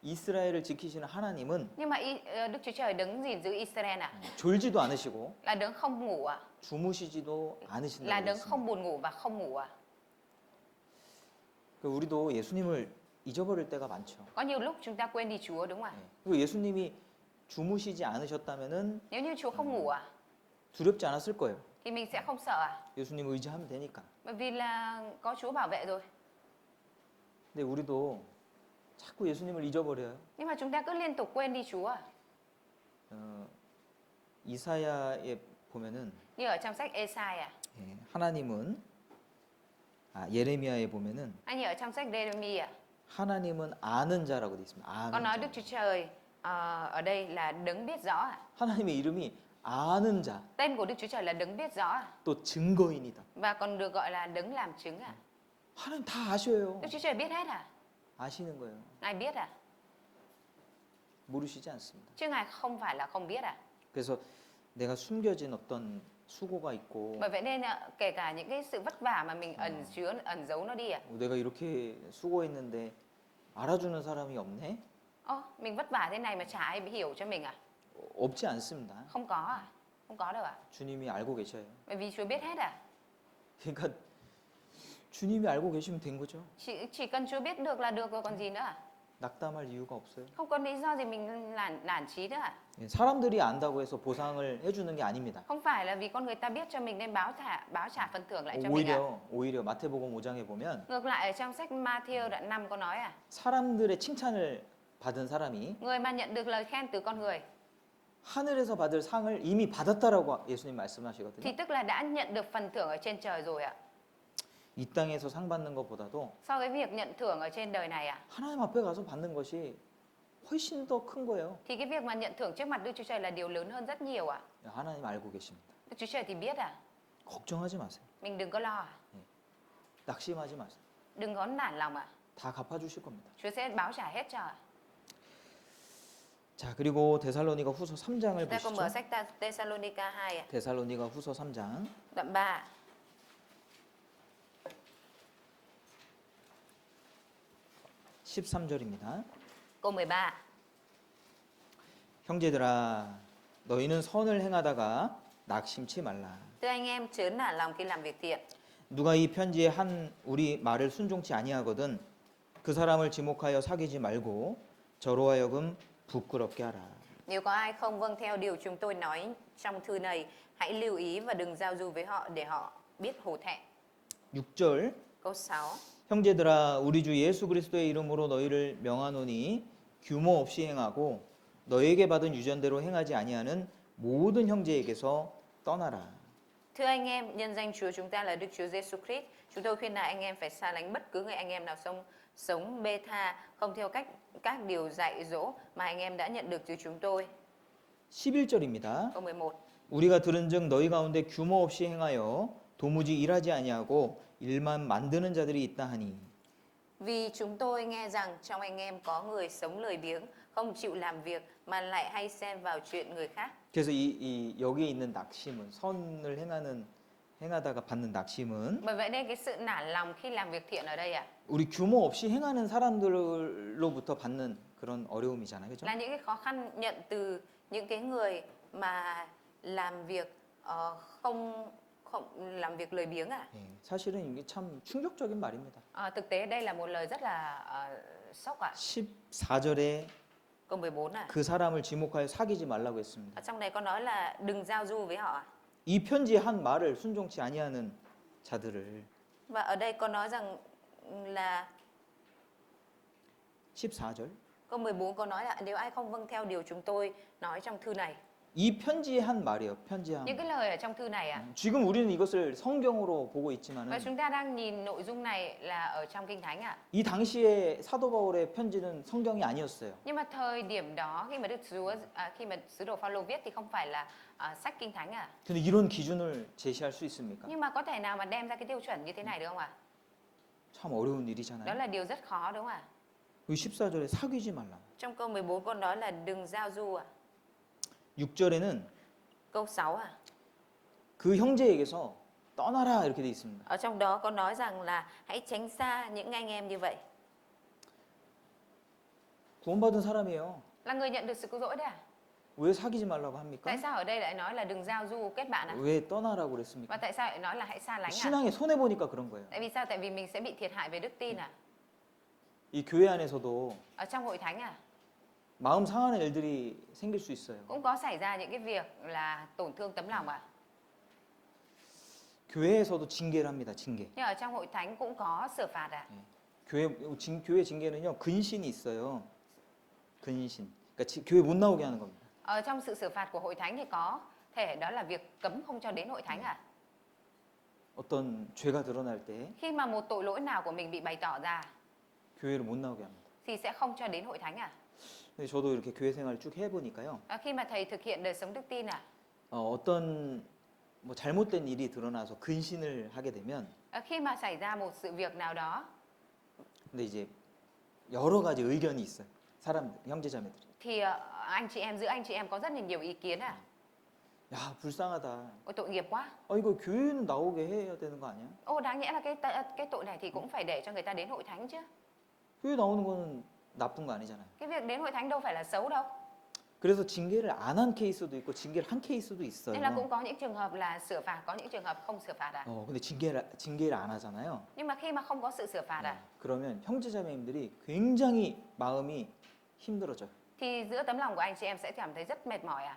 이스라엘을 지키시는 하나님은 Nhưng mà Đức Chúa Trời đứng gìn giữ Israel à? 졸지도 않으시고 Là đứng không ngủ à? 주무시지도 Là 않으신다고 đứng 했습니다. không buồn ngủ và không ngủ à? 우리도 예수님을 잊어버릴 때가 많죠. Có nhiều lúc chúng ta quên đi Chúa đúng không ạ? 그리고 예수님이 주무시지 않으셨다면은 Nếu như Chúa không ngủ à? 두렵지 않았을 거예요. Thì mình sẽ không sợ à? 예수님 의지하면 되니까. Bởi vì là có Chúa bảo vệ rồi. 근데 우리도 자꾸 예수님을 잊어버려요. Nhưng mà chúng ta cứ liên tục quên đi Chúa à? 이사야에 보면은 Như ở trong sách Ê-sai à? 하나님은 예레미야에 보면은 Hay như ở trong sách Đê-rê-mi à? 하나님은 아는 자라고 돼 있습니다. Có 아는 nói 자. Đức Chúa Trời ở đây là đứng biết rõ à? 하나님의 이름이 아는 자, Tên của Đức Chúa Trời là đứng biết rõ à? 또 증거인이다. Và còn được gọi là đứng làm chứng à? 하나님 다 아셔요. Đức Chúa Trời biết hết à? 아시는 거예요. Ngài biết à? 모르시지 않습니다. Chứ Ngài không phải là không biết à? 그래서 내가 숨겨진 어떤 수고가 있고 Bởi vậy nên kể cả những cái sự vất vả mà mình ẩn giấu nó đi à? 내가 이렇게 수고했는데 알아주는 사람이 없네? Mình vất vả thế này mà chả ai hiểu cho mình à? 없지 않습니다. Không có à? Không có đâu à? 주님이 알고 계셔요. Bởi vì Chúa biết hết à? 그러니까 주님이 알고 계시면 된 거죠. Chỉ cần Chúa biết được là được rồi còn gì nữa à? 낙담할 이유가 없어요. Không có lý do gì mình nản chí nữa à? 사람들이 안다고 해서 보상을 해주는 게 아닙니다. Không phải là vì con người ta biết cho mình nên báo trả phần thưởng lại cho mình à? 오히려 마태복음 5장에 보면 Ngược lại ở trong sách Matthew đoạn 5 có nói à? 사람들의 칭찬을 받은 사람이 Người mà nhận được lời khen từ con người 하늘에서 받을 상을 이미 받았다라고 예수님 thì 말씀하시거든요. tức là đã nhận được phần thưởng ở trên trời rồi ạ. 이 땅에서 상 받는 것보다도 So với việc nhận thưởng ở trên đời này ạ, 하나님 앞에 가서 받는 것이 훨씬 더 큰 거예요. thì cái việc mà nhận thưởng trước mặt Đức Chúa Trời là điều lớn hơn rất nhiều ạ. 하나님 알고 계십니다. Đức Chúa Trời thì biết à? 걱정하지 마세요. Mình đừng có lo à? 낙심하지 마세요. Đừng có nản lòng ạ. 다 갚아주실 겁니다. Chúa sẽ báo trả hết cho ạ. 자, 그리고 데살로니가 후서 3장을 Chúng ta cùng mở 보시죠. sách Thessalonica 2 ạ. 데살로니가 후서 3장 Đoạn 3. 13절입니다. Câu 13. 형제들아, 너희는 선을 행하다가 낙심치 말라. Thưa anh em, chớ nản lòng khi làm việc thiện. 누가 이 편지에 한 우리 말을 순종치 아니하거든 그 사람을 지목하여 사귀지 말고 저로 하여금 부끄럽게 하라. Nếu có ai không vâng theo điều chúng tôi nói trong thư này, hãy lưu ý và đừng giao du với họ để họ biết hổ thẹn. 6절 Câu 6. 형제들아 우리 주 예수 그리스도의 이름으로 너희를 명하노니 규모 없이 행하고 너에게 받은 유전대로 행하지 아니하는 모든 형제에게서 떠나라. Thưa anh em, nhân danh Chúa chúng ta là Đức Chúa Giêsu Christ, chúng tôi khuyên nại anh em phải xa lánh bất cứ người anh em nào sống bê tha, không theo các điều dạy dỗ mà anh em đã nhận được từ chúng tôi. 11절입니다. Câu 11. 우리가 들은즉 너희 가운데 규모 없이 행하여 도무지 일하지 아니하고 일만 만드는 자들이 있다 하니 Vì chúng tôi nghe rằng trong anh em có người sống lười biếng, không chịu làm việc mà lại hay xen vào chuyện người khác. 그래서 이 여기에 있는 낙심은 선을 행하다가 받는 낙심은 Bởi vậy nên cái sự nản lòng khi làm việc thiện ở đây 우리 규모 없이 행하는 사람들로부터 받는 그런 어려움이잖아요. 그죠? là những cái khó khăn nhận từ những cái người mà làm việc không làm việc lười biếng à? 예, 사실은 이게 참 충격적인 말입니다. Thực tế đây là một lời rất là sốc ạ. 14절에 Câu 14 à? 그 사람을 지목하여 사귀지 말라고 했습니다. Ở trong này có nói là đừng giao du với họ à? 이 편지에 한 말을 순종치 아니하는 자들을 Và ở đây có nói rằng là 14절 câu 14 có nói là nếu ai không vâng theo điều chúng tôi nói trong thư này. 이 편지에 한 말이에요. 편지에 한 Những cái 말. lời ở trong thư này 지금 우리는 이것을 성경으로 보고 và 있지만은 chúng ta đang nhìn nội dung này là ở trong Kinh Thánh ạ. 이 당시에 사도 바울의 편지는 성경이 아니었어요. Nhưng mà thời điểm đó khi mà sứ đồ Phaolô viết thì không phải là sách Kinh Thánh ạ. 근데 이런 기준을 제시할 수 있습니까? Nhưng mà có thể nào mà đem ra cái tiêu chuẩn như thế này được không ạ? 참 어려운 Đó 일이잖아요. là điều rất khó đúng không ạ? 그 14절에 사귀지 말라. Trong câu 14 con nói là đừng giao du ạ. 6절에는 Câu 6 à? 그 형제에게서 떠나라 이렇게 돼 있습니다. Ở trong đó có nói rằng là hãy tránh xa những anh em như vậy. 구원받은 사람이에요. Là người nhận được sự cứu rỗi đấy à? 왜 사귀지 말라고 합니까? Tại sao ở đây lại nói là đừng giao du kết bạn à? 왜 떠나라고 Và 그랬습니까? tại sao lại nói là hãy xa lánh à? 신앙에 손해 보니까 그런 거예요. Tại vì sao? Tại vì mình sẽ bị thiệt hại về đức tin à? 이 교회 안에서도 Ở trong hội thánh à? 마음 상하는 일들이 생길 수 있어요. Cũng có xảy ra những cái việc là tổn thương tấm lòng à? 교회에서도 징계를 합니다. 징계. Nhưng ở trong hội thánh cũng có xử phạt à? 교회 징계는요 근신이 있어요. 근신. 그러니까 교회 못 나오게 하는 겁니다. Ở trong sự xử phạt của hội thánh thì có thể đó là việc cấm không cho đến hội thánh à? 어떤 죄가 드러날 때 Khi mà một tội lỗi nào của mình bị bày tỏ ra 교회를 못 나오게 합니다. thì sẽ không cho đến hội thánh à? 근데 저도 이렇게 교회 생활을 쭉 해보니까요. Khi mà thầy thực hiện đời sống đức tin à? 어떤 뭐 잘못된 일이 드러나서 근신을 하게 되면 Khi mà xảy ra một sự việc nào đó 근데 이제 여러 가지 의견이 있어요. 사람들, 형제자매들이. thì anh chị em giữa anh chị em có rất là nhiều ý kiến à? 야, 불쌍하다. Ôi tội nghiệp quá. 이거 교회는 나오게 해야 되는 거 아니야? Ô đáng nhẽ là cái tội này thì cũng phải để cho người ta đến hội thánh chứ. 교회 나오는 거는 나쁜 거 아니잖아요. Cái việc đến hội thánh đâu phải là xấu đâu. 그래서 징계를 안 한 케이스도 있고 징계를 한 케이스도 있어요. Nên là cũng có những trường hợp là sửa phạt, có những trường hợp không sửa phạt à? 근데 징계를 안 하잖아요. Nhưng mà khi mà không có sự sửa phạt à? 그러면 형제자매님들이 굉장히 마음이 힘들어져요. Thì giữa tấm lòng của anh chị em sẽ cảm thấy rất mệt mỏi à?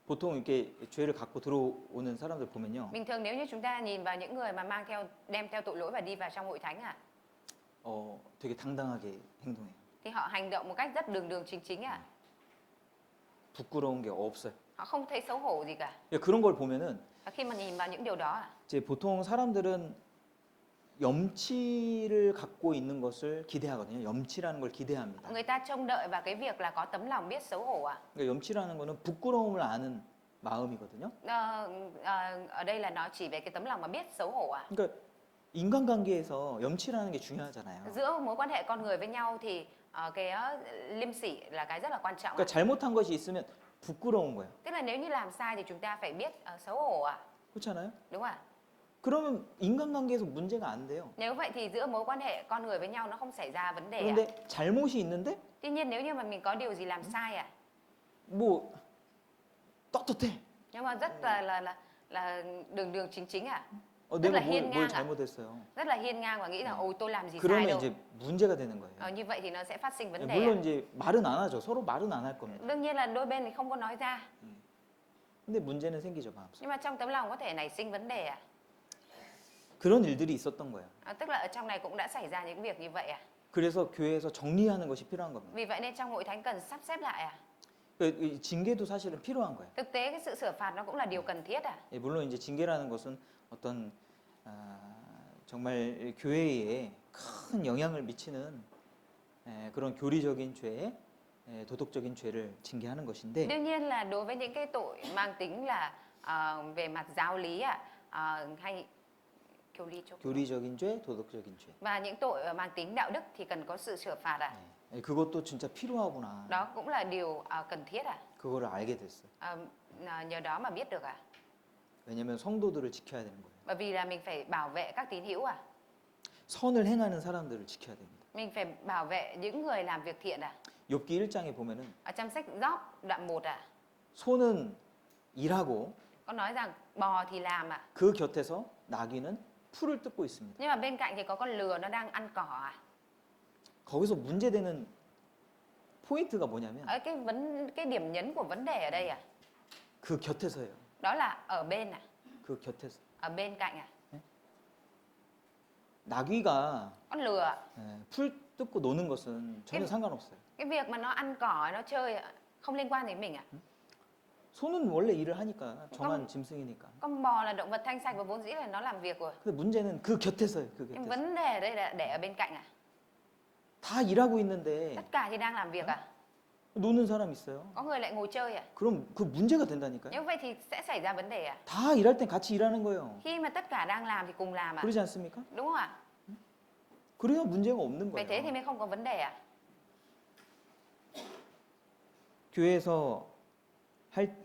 보통 이렇게 죄를 갖고 들어오는 사람들 보면요. Bình thường nếu như chúng ta nhìn vào những người mà đem theo tội lỗi và đi vào trong hội thánh à, 되게 당당하게 행동해요. thì họ hành động một cách rất đường đường chính chính à? 부끄러운 게 없어요. Họ không thấy xấu hổ gì cả. 그런 걸 보면은 Và khi mà nhìn vào những điều đó à, 이제 보통 사람들은 염치를 갖고 있는 것을 기대하거든요. 염치라는 걸 기대합니다. người ta trông đợi vào cái việc là có tấm lòng biết xấu hổ à? 그러니까 염치라는 거는 부끄러움을 아는 마음이거든요. Ở đây là nó chỉ về cái tấm lòng mà biết xấu hổ à? 그러니까 인간관계에서 염치라는 게 중요하잖아요. Giữa mối quan hệ con người với nhau thì cái liêm sỉ là cái rất là quan trọng. 그러니까 잘못한 것이 있으면 부끄러운 거예요. Tức là nếu như làm sai thì chúng ta phải biết xấu hổ à? 그렇잖아요? Đúng không ạ? 그러면 인간관계에서 문제가 안 돼요. Nếu vậy thì giữa mối quan hệ con người với nhau nó không xảy ra vấn đề à? 그런데 잘못이 있는데 Tuy nhiên nếu như mà mình có điều gì làm sai à? 뭐 떳떳해. Nhưng mà rất là đường đường chính chính à? 내가 là hiên 뭘 ngang à? 잘못했어요. Rất là hiên ngang và nghĩ rằng ôi tôi làm gì sai 그러면 đâu. 이제 문제가 되는 거예요. Như vậy thì nó sẽ phát sinh vấn đề. 물론 이제 말은 안 하죠. 서로 말은 안 할 겁니다. Đương nhiên là đôi bên thì không có nói ra. 근데 문제는 생기죠, 마음속에. Nhưng mà trong tấm lòng có thể nảy sinh vấn đề à? 그런 일들이 있었던 거예요. Tức là ở trong này cũng đã xảy ra những việc như vậy à? 그래서 교회에서 정리하는 것이 필요한 겁니다. Vì vậy nên trong hội thánh cần sắp xếp lại à? 이 징계도 사실은 필요한 거예요. Thực tế cái sự sửa phạt nó cũng là điều cần thiết à? 물론 이제 징계라는 것은 어떤 정말 교회에 큰 영향을 미치는 그런 교리적인 죄, 도덕적인 죄를 징계하는 것인데 Đương nhiên là đối với những cái tội mang tính là về mặt giáo lý hay 교리적인 죄, 도덕적인 죄. và những tội mang tính đạo đức thì cần có sự sửa phạt à? 그것도 진짜 필요하구나. Đó cũng là điều cần thiết à? 그거를 알게 됐어요. Nhờ đó mà biết được à? 왜냐하면 성도들을 지켜야 되는 거예요. Bởi vì là mình phải bảo vệ các tín hữu à? 선을 행하는 사람들을 지켜야 됩니다. Mình phải bảo vệ những người làm việc thiện à? 욥기 1장에 보면은 Ở trong sách Gióp đoạn 1 à? 소는 일하고 Có nói rằng bò thì làm à? 그 곁에서 나귀는 풀을 뜯고 있습니다. Nhưng mà bên cạnh thì có con lừa nó đang ăn cỏ à? 거기서 문제되는 포인트가 뭐냐면 Ở cái điểm nhấn của vấn đề ở đây à? 그 곁에서예요. Đó là ở bên à? 그 곁에서. Ở bên cạnh à? 나귀가 Con lừa à? 풀 뜯고 노는 것은 전혀 상관없어요. Cái việc mà nó ăn cỏ, nó chơi không liên quan đến mình à? 소는 원래 일을 하니까 정한 짐승이니까. Con bò là động vật thanh sạch và vốn dĩ là nó làm việc rồi. 근데 문제는 그 곁에서요. 그 Nhưng 곁에서. vấn đề ở đây là để ở bên cạnh à? 다 일하고 있는데 Tất cả thì đang làm việc à? 노는 사람 있어요. Có người lại ngồi chơi à? 그럼 그 문제가 된다니까요. Như vậy thì sẽ xảy ra vấn đề à? 다 일할 땐 같이 일하는 거예요. Khi mà tất cả đang làm thì cùng làm à? 그러지 않습니까? Đúng không ạ? 그래야 문제가 없는 Vậy thế thì 거예요. mới không có vấn đề à? 교회에서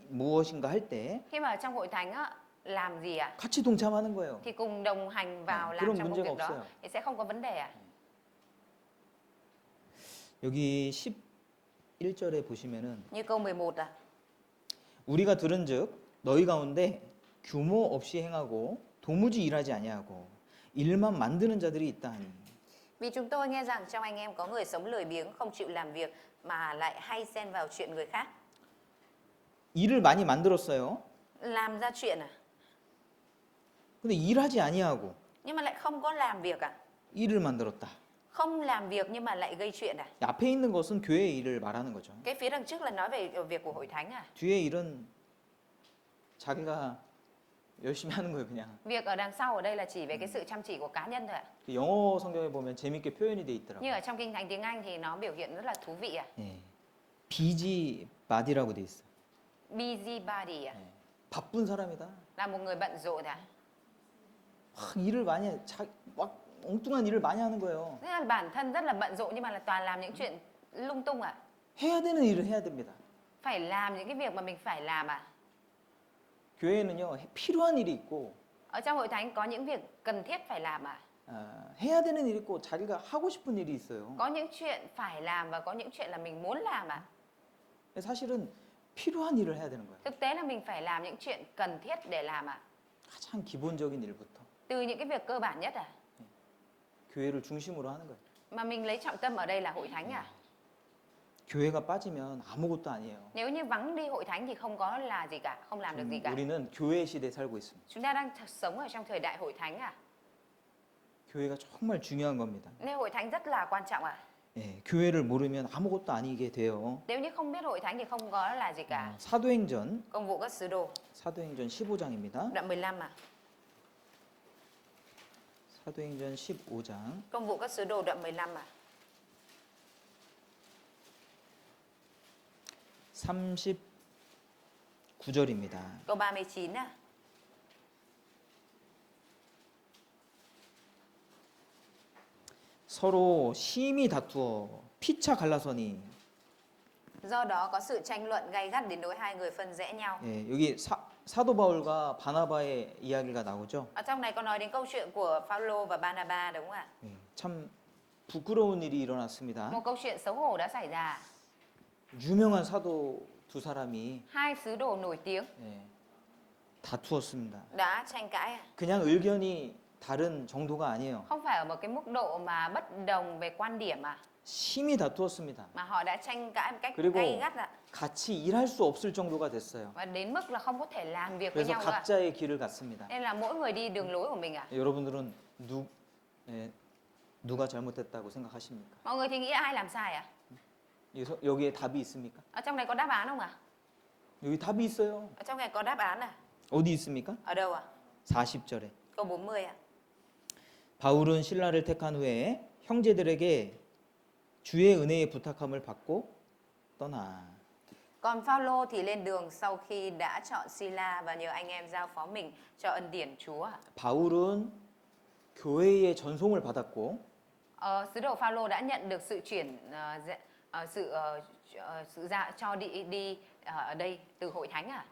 무엇인가 할 때 Khi mà ở trong hội thánh á, làm gì ạ? 같이 동참하는 거예요. Thì cùng đồng hành vào 네, làm 그런 trong công 문제가 việc đó 없어요. thì sẽ không có vấn đề ạ. 여기 11절에 보시면은 Như câu 11 à. 우리가 들은즉 너희 가운데 규모 없이 행하고 도무지 일하지 아니하고 일만 만드는 자들이 있다 하니. Vì chúng tôi nghe rằng trong anh em có người sống lười biếng, không chịu làm việc mà lại hay xen vào chuyện người khác. 일을 많이 만들었어요. Làm ra chuyện à? 근데 일하지 아니하고 Nhưng mà lại không có làm việc à? 일을 만들었다. Không làm việc nhưng mà lại gây chuyện à? 앞에 있는 것은 교회의 일을 말하는 거죠. Cái phía đằng trước là nói về việc của hội thánh à? 뒤에 일은 자기가 열심히 하는 거예요, 그냥. Việc ở đằng sau ở đây là chỉ về cái sự chăm chỉ của cá nhân thôi ạ. 영어 성경에 보면 재밌게 표현이 돼 있더라고요. Nhưng ở trong kinh thánh tiếng Anh thì nó biểu hiện rất là thú vị ạ. 예. 비지 바디라고 돼 있어요. Busybody ạ. 예. 바쁜 사람이다. Là một người bận rộn ạ. 막 일을 많이 막 엉뚱한 일을 많이 하는 거예요. Tức là bản thân rất là bận rộn nhưng mà là toàn làm những chuyện lung tung ạ. 해야 되는 일을 해야 됩니다. Phải làm những cái việc mà mình phải làm ạ. 교회는요, 필요한 일이 있고 Ở trong hội thánh có những việc cần thiết phải làm ạ. 해야 되는 일이 있고 자기가 하고 싶은 일이 있어요. Có những chuyện phải làm và có những chuyện là mình muốn làm ạ. 사실은 필요한 일을 해야 되는 거예요. Thực tế là mình phải làm những chuyện cần thiết để làm ạ. 가장 기본적인 일부터 Từ những cái việc cơ bản nhất à. 교회를 중심으로 하는 거예요. Mà mình lấy trọng tâm ở đây là hội thánh à. 교회가 빠지면 아무것도 아니에요. Nếu như vắng đi hội thánh thì không có là gì cả, không làm được gì cả. 우리는 교회 시대에 살고 있습니다. Chúng ta đang sống ở trong thời đại hội thánh à. 교회가 정말 중요한 겁니다. Nên hội thánh rất là quan trọng à. 예, 교회를 모르면 아무것도 아니게 돼요. Nếu như không biết hội thánh thì không có là gì cả. 사도행전 Công vụ các sứ đồ, 15장입니다. đoạn 15 à. 사도행전 15장 Công vụ các sứ đồ đoạn 15 à. 39절입니다. Câu 39 à. 서로 심히 다투어 피차 갈라서니. Do đó có sự tranh luận gay gắt đến nỗi hai người phân rẽ nhau. 예, 여기 사도 바울과 바나바의 이야기가 나오죠. Ở trong này có nói đến câu chuyện của Phaolô và Barnabas đúng không ạ? 예, 참 부끄러운 일이 일어났습니다. Một câu chuyện xấu hổ đã xảy ra. 유명한 사도 두 사람이 Hai sứ đồ nổi tiếng 예, 다투었습니다. đã tranh cãi. 그냥 의견이 다른 정도가 아니에요. Không phải ở một cái mức độ mà bất đồng về quan điểm à, 심히 다투었습니다. mà họ đã tranh cãi một cách 그리고 gay gắt ạ. 같이 일할 수 없을 정도가 됐어요. Và đến mức là không có thể làm việc với 그래서 nhau ạ. 각자의 길을 갔습니다. Nên là mỗi người đi đường lối của mình ạ. 여러분들은 누가 잘못했다고 생각하십니까? Mọi người thì nghĩ ai làm sai ạ? 여기에 답이 있습니까? Ở trong này có đáp án không ạ? 여기 답이 있어요. Ở trong này có đáp án à? 어디 있습니까? Ở đâu ạ? 40절에. Câu 40 ạ. 바울은 신라를 택한 후에 형제들에게 주의 은혜의 부탁함을 받고 떠나. Còn Phaolô thì lên đường sau khi đã chọn Sila và nhờ anh em giao phó mình cho ân điển Chúa ạ. 바울은 교회의 전송을 받았고 Sứ đồ Phaolô đã nhận được sự cho đi ở đây từ hội thánh à.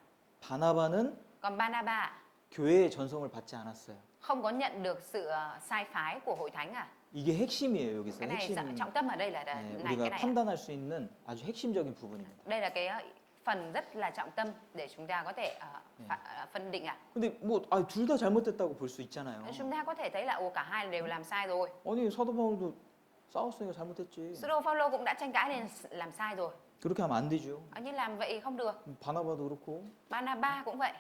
바나바는 Còn Barnabas 교회의 전송을 받지 않았어요. không có nhận được sự sai phái của hội thánh à. 이게 핵심이에요. 여기서 Cái này 핵심. trọng tâm ở đây là này 우리가 cái này. 판단할 수 있는 아주 핵심적인 부분입니다. Đây là cái phần rất là trọng tâm để chúng ta có thể phân định ạ. 근데 둘 다 잘못됐다고 볼 수 있잖아요. Chúng ta có thể thấy là cả hai đều làm sai rồi. 아니 사도 바울도 싸웠으니까 잘못했지. Sứ đồ Phaolô cũng đã tranh cãi nên làm sai rồi. 그렇게 하면 안 되죠. Nhưng làm vậy không được. 바나바도 그렇고 Barnabas cũng vậy.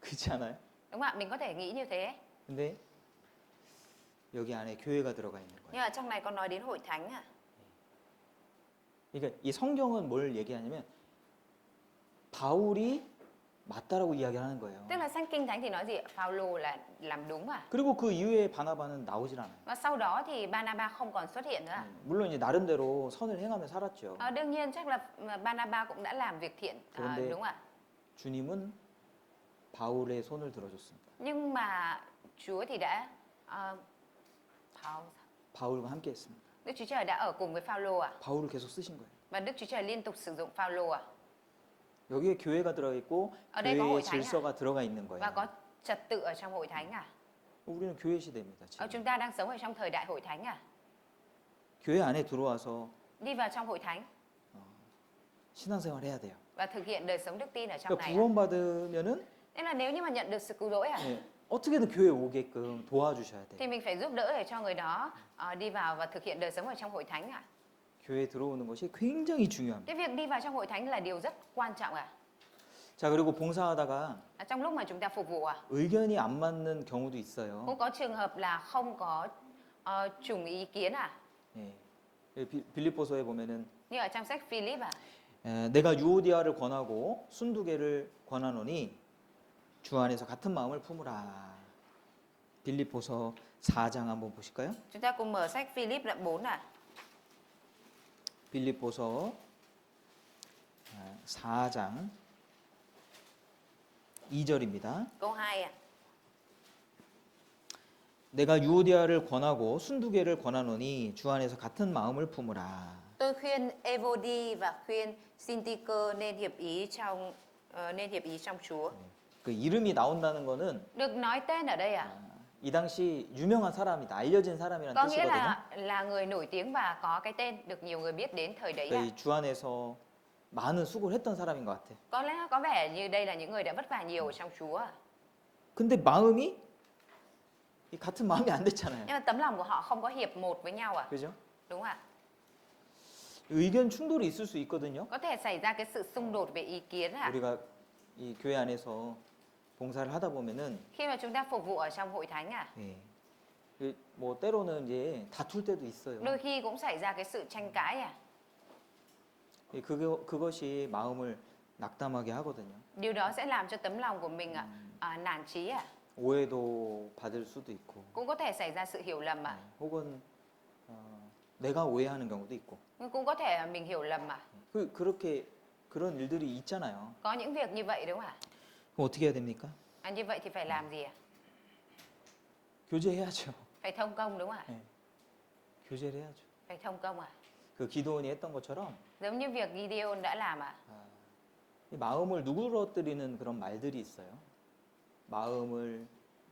그렇지 않아요? Đúng không ạ? Mình có thể nghĩ như thế. 근데 여기 안에 교회가 들어가 있는 거예요. Nhưng ở trong này có nói đến hội thánh à. 그러니까 이 성경은 뭘 얘기하냐면 바울이 맞다라고 이야기하는 거예요. Tức là sách kinh thánh thì nói gì ạ? Phaolô là làm đúng à. 그리고 그 이후에 바나바는 나오질 않아요. Và sau đó thì Barnabas không còn xuất hiện nữa à. 물론 이제 나름대로 선을 행하며 살았죠. Đương nhiên chắc là Barnabas cũng đã làm việc thiện 그런데 đúng ạ. 주님은 바울의 손을 들어줬습니다. Nhưng mà Chúa thì đã 바울과 함께했습니다. Đức Chúa Trời đã ở cùng với Phaolô à. 바울을 계속 쓰신 거예요. Và Đức Chúa Trời liên tục sử dụng Phaolô à. 여기에 교회가 들어가 있고 Ở đây có 교회의 hội thánh à? 질서가 들어가 있는 거예요. Và có trật tự ở trong hội thánh à? 우리는 교회 시대입니다. 지금. Chúng ta đang sống ở trong thời đại hội thánh à? 교회 안에 들어와서 Đi vào trong hội thánh 신앙생활 해야 돼요. và thực hiện đời sống đức tin ở trong 그러니까 này. 구원받으면은 Nên là nếu như mà nhận được sự cứu rỗi 예, 어떻게든 교회 오게끔 도와주셔야 돼요. thì mình phải giúp đỡ để cho người đó đi vào và thực hiện đời sống ở trong hội thánh ạ. 교회에 들어오는 것이 굉장히 중요합니다. Cái việc đi vào trong hội thánh là điều rất quan trọng ạ. 자, 그리고 봉사하다가 Trong lúc mà chúng ta phục vụ 의견이 안 맞는 경우도 있어요. cũng có trường hợp là không có trùng ý kiến 예. 빌립보서에 보면은 như ở trong sách Philip 내가 유오디아를 권하고 순두개를 권하노니 주 안에서 같은 마음을 품으라. 빌립보서 4장 한번 보실까요? Chúng ta cùng mở sách Philip đoạn 4 빌립보서 4장 2절입니다. câu 2 내가 유오디아를 권하고 순두개를 권하노니 주 안에서 같은 마음을 품으라. Tôi khuyên Evodi và khuyên Syntyche nên hiệp ý trong Chúa. 그 이름이 나온다는 거는 Được nói tên ở đây 이 당시 유명한 사람이다, 알려진 사람이라는 có nghĩa 뜻이거든요. là người nổi tiếng và có cái tên được nhiều người biết đến thời đấy 그러니까 이 주 안에서 많은 수고를 했던 사람인 것 같아. Có lẽ có vẻ như đây là những người đã vất vả nhiều ở trong Chúa. 근데 마음이 이 같은 마음이 안 됐잖아요. Nhưng mà tấm lòng của họ không có hiệp một với nhau 그죠? Đúng ạ. 의견 충돌이 있을 수 있거든요. Có thể xảy ra cái sự xung đột về ý kiến 우리가 이 교회 안에서 봉사를 하다 보면은 Khi mà chúng ta phục vụ ở trong hội thánh 예. 뭐 때로는 이제 다툴 때도 있어요. đôi khi cũng xảy ra cái sự tranh cãi 그것이 마음을 낙담하게 하거든요. Điều đó sẽ làm cho tấm lòng của mình nản chí 오해도 받을 수도 있고, Cũng có thể xảy ra sự hiểu lầm 혹은 내가 오해하는 경우도 있고. Nhưng cũng có thể mình hiểu lầm 그렇게 그런 일들이 있잖아요. Có những việc như vậy đúng không 그럼 어떻게 해야 됩니까? Như vậy thì phải làm gì 교제해야죠. Phải thông công đúng không 예. 교제를 해야죠. Phải thông công 그 기도원이 했던 것처럼 Giống như việc Gideon đã làm 이 마음을 누그러뜨리는 그런 말들이 있어요. 마음을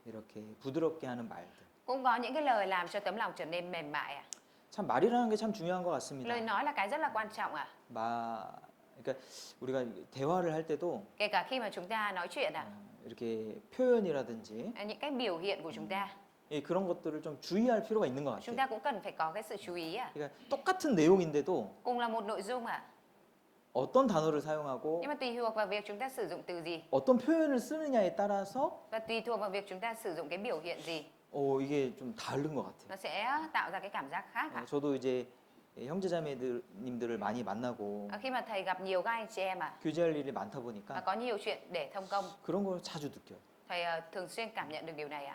이렇게 부드럽게 하는 말들. Cũng có những cái lời làm cho tấm lòng trở nên mềm mại 참 말이라는 게 참 중요한 것 같습니다. Lời nói là cái rất là quan trọng 그러니까 우리가 대화를 할 때도 Kể cả khi mà chúng ta nói chuyện 이렇게 표현이라든지 những cái biểu hiện của chúng ta 그런 것들을 좀 주의할 필요가 있는 것 Chúng 같아요. ta cũng cần phải có cái sự chú ý 그러니까 똑같은 내용인데도 Cùng là một nội dung 어떤 단어를 사용하고 Nhưng mà tùy thuộc vào việc chúng ta sử dụng từ gì 어떤 표현을 쓰느냐에 따라서 Và tùy thuộc vào việc chúng ta sử dụng cái biểu hiện gì 이게 좀 다른 것 같아요. Nó sẽ tạo ra cái cảm giác khác 저도 이제 형제자매님들을 많이 만나고 Khi mà thầy gặp nhiều các anh chị em 교제할 일이 많다 và 보니까 có nhiều chuyện để thông công 그런 걸 자주 느껴요. Thầy thường xuyên cảm nhận được điều này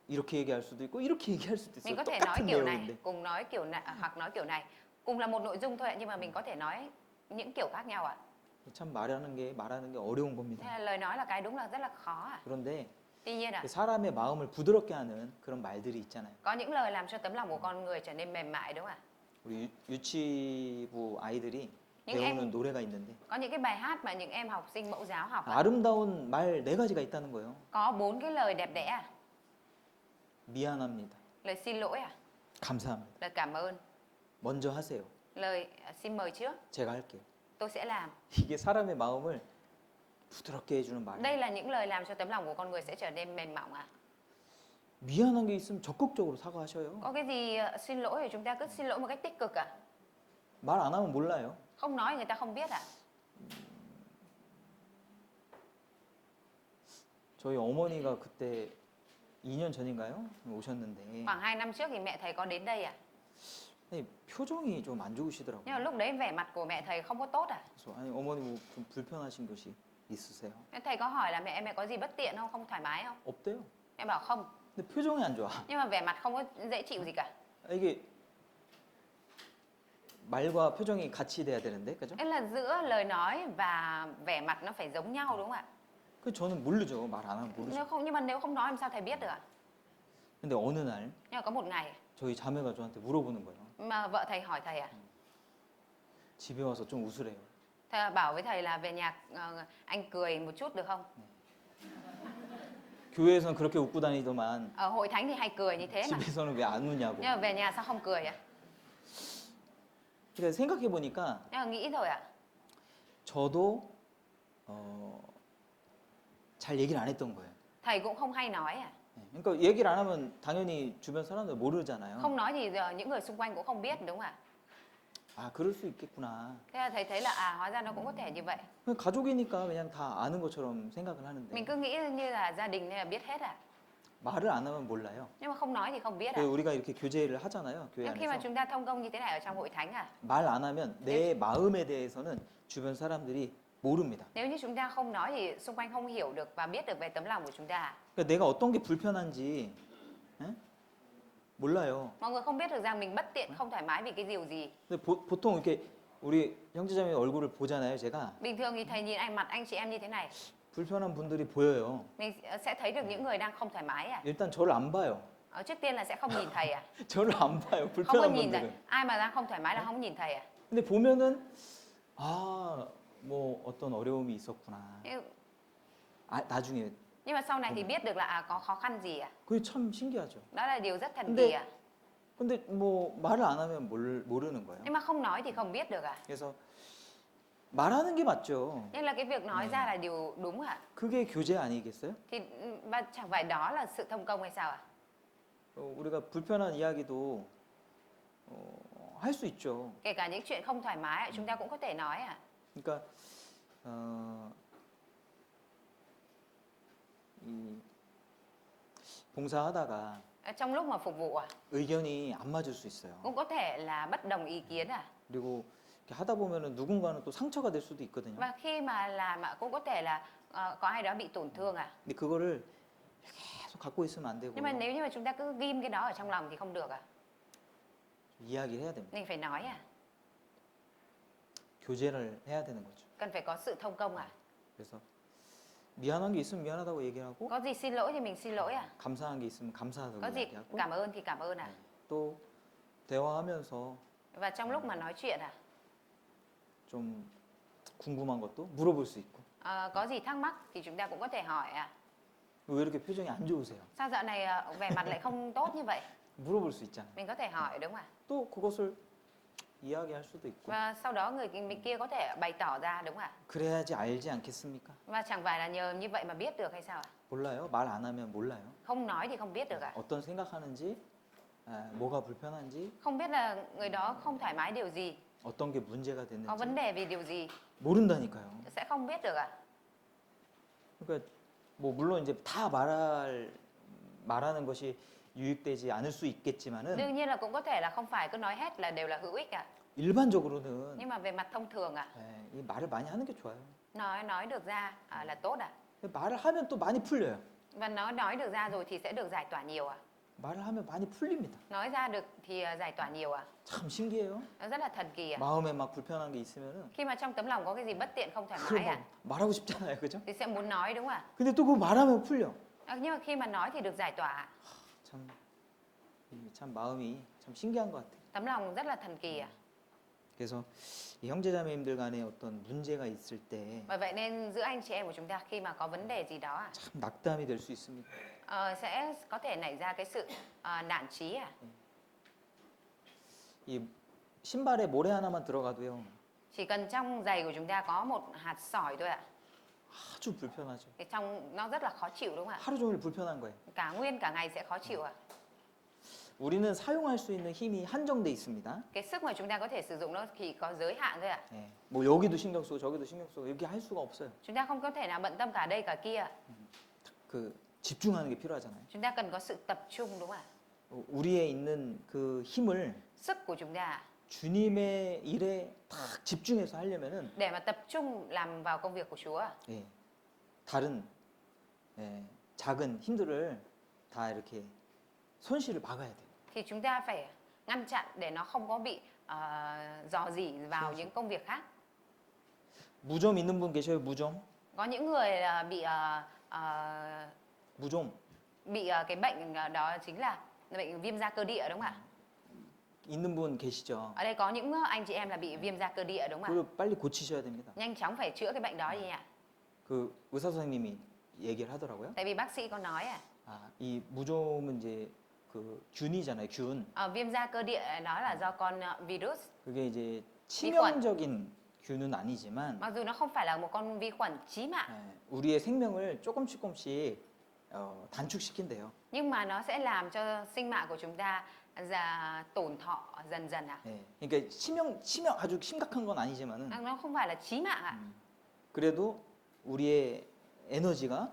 이렇게 얘기할 수도 있고 이렇게 얘기할 수도 Mình 있어요. có thể nói 똑같은 kiểu này, 내용인데. cùng nói kiểu này hoặc nói kiểu này Cùng là một nội dung thôi nhưng mà mình có thể nói những kiểu khác nhau 참 말하는 게 어려운 Nên 겁니다. là lời nói là cái đúng là rất là khó 그런데 Tuy nhiên 그 사람의 마음을 부드럽게 하는 그런 말들이 있잖아요. có những lời làm cho tấm lòng của con người trở nên mềm mại đúng không 우리 유치부 아이들이 Nhưng 배우는 노래가 있는데 Có những cái bài hát mà những em học sinh mẫu giáo học 아름다운 말 4가지가 있다는 거예요. Có 4 cái lời đẹp đẽ 미안합니다. Lời xin lỗi 감사합니다. Lời cảm ơn 먼저 하세요. Lời xin mời trước 제가 할게요. Tôi sẽ làm 이게 사람의 마음을 부드럽게 해주는 말이에요. Đây là những lời làm cho tấm lòng của con người sẽ trở nên mềm mỏng 미안한 게 있으면 적극적으로 사과하셔요. Có cái gì xin lỗi thì chúng ta cứ xin lỗi một cách tích cực 말 안 하면 몰라요. Không nói người ta không biết 저희 어머니가 그때 2년 전인가요? 오셨는데 Khoảng 2 năm trước thì mẹ thầy có đến đây 아니, 표정이 좀 안 좋으시더라고요. Nhưng mà lúc đấy vẻ mặt của mẹ thầy không có tốt 그래서 아니 어머니 뭐 좀 불편하신 것이 있으세요? Nên thầy có hỏi là mẹ có gì bất tiện không, không thoải mái không 없대요. Em bảo không 근데 표정이 안 좋아. Nhưng mà vẻ mặt không có dễ chịu gì cả 이게 말과 표정이 같이 돼야 되는데, 그죠? Nên là giữa lời nói và vẻ mặt nó phải giống nhau đúng không ạ 그 저는 모르죠. 말 안 하면 모르죠. Nhưng mà nếu không nói làm sao thầy biết được 근데 어느 날 Nhưng mà có một ngày 저희 자매가 저한테 물어보는 거예요. mà vợ thầy hỏi thầy 집에 와서 좀 웃으래요. Thầy bảo với thầy là về nhà anh cười một chút được không? 교회에서는 그렇게 웃고 다니더만 Ở hội thánh thì hay cười như thế mà. 집에서는 왜 안 웃냐고. Nhưng mà về nhà sao không cười ạ? 그러니까 생각해 보니까 Nhưng mà nghĩ rồi ạ. 저도 잘 얘기를 안 했던 거예요. Thầy cũng không hay nói à. 네, 그러니까 얘기를 안 하면 당연히 주변 사람들 모르잖아요. Không nói thì những người xung quanh cũng không biết đúng không ạ? 아, 그럴 수 있겠구나. Thế là thầy thấy là hóa ra nó cũng có thể như vậy. 그냥 가족이니까 그냥 다 아는 것처럼 생각을 하는데 Mình cứ nghĩ như là gia đình nên là biết hết à. 말을 안 하면 몰라요. Nhưng mà không nói thì không biết à. 그래서 우리가 이렇게 교제를 하잖아요. 교회 Nhưng khi mà 안에서. chúng ta thông công như thế này ở trong hội thánh à. 말 안 하면 내 마음에 대해서는 주변 사람들이 모릅니다. Nếu như chúng ta không nói thì xung quanh không hiểu được và biết được về tấm lòng của chúng ta. 그러니까 내가 어떤 게 불편한지 에? 몰라요. Mọi người không biết được rằng mình bất tiện, không thoải mái vì cái điều gì. 근데 보통 이렇게 우리 형제자매 얼굴을 보잖아요. 제가 Bình thường thì thầy nhìn mặt anh chị em như thế này, 불편한 분들이 보여요. mình sẽ thấy được những người đang không thoải mái à. 일단 저를 안 봐요. Trước tiên là sẽ không nhìn thầy à. 저를 안 봐요. Không có 불편한 nhìn thầy. 분들은. Ai mà đang không thoải mái là không nhìn thầy à. 근데 보면은 아, 뭐 어떤 어려움이 있었구나. Nhưng, 아, 나중에 nhưng mà sau này thì biết được là có khó khăn gì à. 그게 참 신기하죠. Đó là điều rất thần 근데- kỳ à. 근데 뭐 말을 안 하면 모르는 거예요. Nhưng mà không nói thì không biết được à. 그래서 말하는 게 맞죠. Nhưng là cái việc nói ra là điều đúng à. 그게 교제 아니겠어요? Thì chẳng phải đó là sự thông công hay sao à. 우리가 불편한 이야기도 할 수 있죠. Kể cả những chuyện không thoải mái chúng ta cũng có thể nói à. 그러니까 이 봉사하다가 Trong lúc mà phục vụ à, 의견이 안 맞을 수 있어요. cũng có thể là bất đồng ý kiến à. 그리고 이렇게 하다 보면은 누군가는 또 상처가 될 수도 있거든요. Và khi mà làm cũng có thể là có ai đó bị tổn thương à. 근데 그거를 계속 갖고 있으면 안 되고 Nhưng mà nếu như mà chúng ta cứ ghim cái đó ở trong lòng thì không được à. 이야기를 해야 됩니다. Mình phải nói à. 교제를 해야 되는 거죠. Cần phải có sự thông công à. 그래서 미안한 게 있으면 미안하다고 얘기하고 Có gì xin lỗi thì mình xin lỗi à. 감사한 게 있으면 감사하다고 Có gì 얘기하고 cảm ơn thì cảm ơn à. 또 대화하면서 Và trong lúc mà nói chuyện à, 좀 궁금한 것도 물어볼 수 있고. có gì thắc mắc thì chúng ta cũng có thể hỏi à. 왜 이렇게 표정이 안 좋으세요? Sao dạo này vẻ mặt lại không tốt như vậy? 물어볼 수 있잖아요. Mình có thể hỏi đúng không ạ? 또 그것을 이야기할 수도 있고. Và sau đó người kia có thể bày tỏ ra đúng không ạ? 그래야지 알지 않겠습니까? Và chẳng phải là nhờ như vậy mà biết được hay sao ạ? 몰라요. 말 안 하면 몰라요. Không nói thì không biết được ạ. 어떤 생각하는지, 뭐가 불편한지, Không biết là người đó không thoải mái điều gì, 어떤 게 문제가 có 됐는지 vấn đề vì điều gì, 모른다니까요. sẽ không biết được ạ. 그러니까 뭐 물론 이제 다 말하는 것이 유익되지 않을 수 있겠지만은 Đương nhiên là cũng có thể là không phải cứ nói hết là đều là hữu ích ạ. 일반적으로는 Nhưng mà về mặt thông thường ạ, 이 말을 많이 하는 게 좋아요. nói được ra là tốt ạ. 말을 하면 또 많이 풀려요. Và nói được ra rồi thì sẽ được giải tỏa nhiều ạ. 말을 하면 많이 풀립니다. Nói ra được thì giải tỏa nhiều ạ. 참 신기해요. Nó rất là thần kỳ ạ. 마음에 막 불편한 게 있으면은 Khi mà trong tấm lòng có cái gì bất tiện không thoải 그걸 mái ạ, 막 말하고 싶잖아요, 그죠? thì sẽ muốn nói đúng không ạ? 근데 또 그거 말하면 풀려. Nhưng mà khi mà nói thì được giải tỏa ạ. 참 마음이 참 신기한 것 같아요. Tấm lòng rất là thần kỳ ạ. 그래서 이 형제자매님들 간에 어떤 문제가 있을 때 Bởi vậy nên giữa anh chị em của chúng ta khi mà có vấn đề gì đó 참 낙담이 될 수 있습니다. sẽ có thể nảy ra cái sự nản chí à. 이 신발에 모래 하나만 들어가도요. Chỉ cần trong giày của chúng ta có một hạt sỏi thôi ạ. 아주 불편하죠. Thì trong nó rất là khó chịu đúng không ạ? 하루 종일 불편한 거예요. Cả ngày sẽ khó chịu ạ. 우리는 사용할 수 있는 힘이 한정돼 있습니다. Cái sức mà chúng ta có thể sử dụng nó thì có giới hạn thôi ạ. 예, 뭐 여기도 신경 쓰고 저기도 신경 쓰고 이렇게 할 수가 없어요. Chúng ta không có thể nào bận tâm cả đây cả kia. 그 집중하는 게 필요하잖아요. Chúng ta cần có sự tập trung đúng không ạ? 우리에 있는 그 힘을 Sức của chúng ta 주님의 일에 딱 집중해서 하려면은 để mà tập trung làm vào công việc của Chúa. 예, 다른 작은 힘들을 다 이렇게 손실을 막아야 돼요. Thì chúng ta phải ngăn chặn để nó không có bị dò dỉ vào những công việc khác. 무좀 있는 분 계셔요? 무좀? Có những người 무좀. bị cái bệnh đó chính là bệnh viêm da cơ địa đúng không ạ? 있는 분 계시죠? Ở đây có những anh chị em là bị viêm da cơ địa đúng không ạ? 그걸 빨리 고치셔야 됩니다. Nhanh chóng phải chữa cái bệnh đó đi ạ. 그 의사 선생님이 얘기를 하더라고요. Tại vì bác sĩ có nói 이 무좀은 이제 그 균이잖아요, 균. viêm da cơ địa đó là do con virus. 그게 이제 치명적인 균은 아니지만 Mặc dù nó không phải là một con vi khuẩn chí mạng, 우리의 생명을 조금씩 단축시킨대요. nhưng mà nó sẽ làm cho sinh mạng của chúng ta tổn thọ dần dần ạ. 그러니까 치명 아주 심각한 건 아니지만은 Nó không phải là chí mạng ạ. 그래도 우리의 에너지가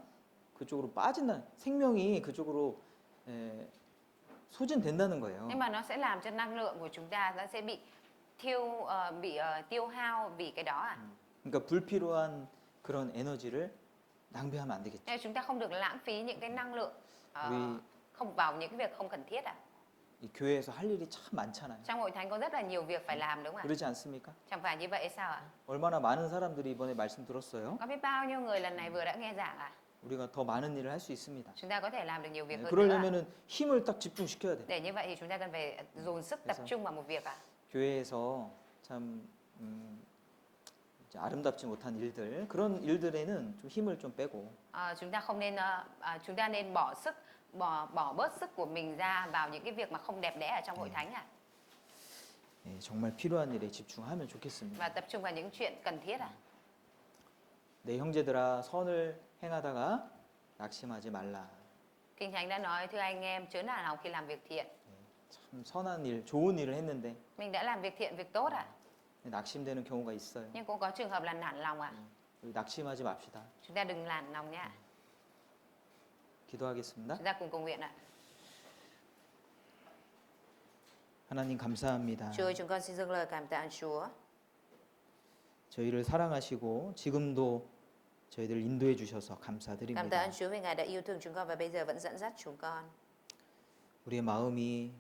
그쪽으로 빠진다, 생명이 그쪽으로 소진된다는 거예요. Nhưng mà nó sẽ làm cho năng lượng của chúng ta nó sẽ bị tiêu hao vì cái đó ạ. 그러니까 불필요한 그런 에너지를 낭비하면 안 되겠죠. Nên chúng ta không được lãng phí những cái năng lượng 우리 không vào những cái việc không cần thiết ạ. 이 교회에서 할 일이 참 많잖아요. Trong hội thánh có rất là nhiều việc phải làm đúng không ạ? 그러지 않습니까? Chẳng phải như vậy sao ạ? 얼마나 많은 사람들이 이번에 말씀 들었어요. Có biết bao nhiêu người lần này vừa đã nghe giảng ạ? 우리가 더 많은 일을 할 수 있습니다. Chúng ta có thể làm được nhiều việc hơn nữa ạ. 그러려면은 힘을 딱 집중시켜야 돼. Để như vậy thì chúng ta cần phải dồn sức tập trung vào một việc ạ. 교회에서 참 이제 아름답지 못한 일들, 그런 일들에는 좀 힘을 좀 빼고 Chúng ta không nên chúng ta nên bỏ bớt sức của mình ra vào những cái việc mà không đẹp đẽ ở trong hội thánh ạ. 정말 필요한 일에 집중하면 좋겠습니다. Và tập trung vào những chuyện cần thiết ạ. 내 형제들아 선을 행하다가 낙심하지 말라. Kinh Thánh đã nói thưa anh em chớ nản lòng khi làm việc thiện. 참 선한 일, 좋은 일을 했는데 Mình đã làm việc thiện, việc tốt ạ. 낙심되는 경우가 있어요. Nhưng cũng có trường hợp là nản lòng ạ. 우리 낙심하지 맙시다. Chúng ta đừng nản lòng nhé. 기도하겠습니다. Chúng ta cùng cầu nguyện ạ. 하나님 감사합니다. Chúa ơi, chúng con xin dâng lời cảm tạ Chúa. 저희를 사랑하시고 지금도 저희들을 인도해 주셔서 Cảm tạ 감사드립니다. ơn Chúa vì Ngài đã yêu thương chúng con và bây giờ vẫn dẫn dắt chúng con. 우리의 마음이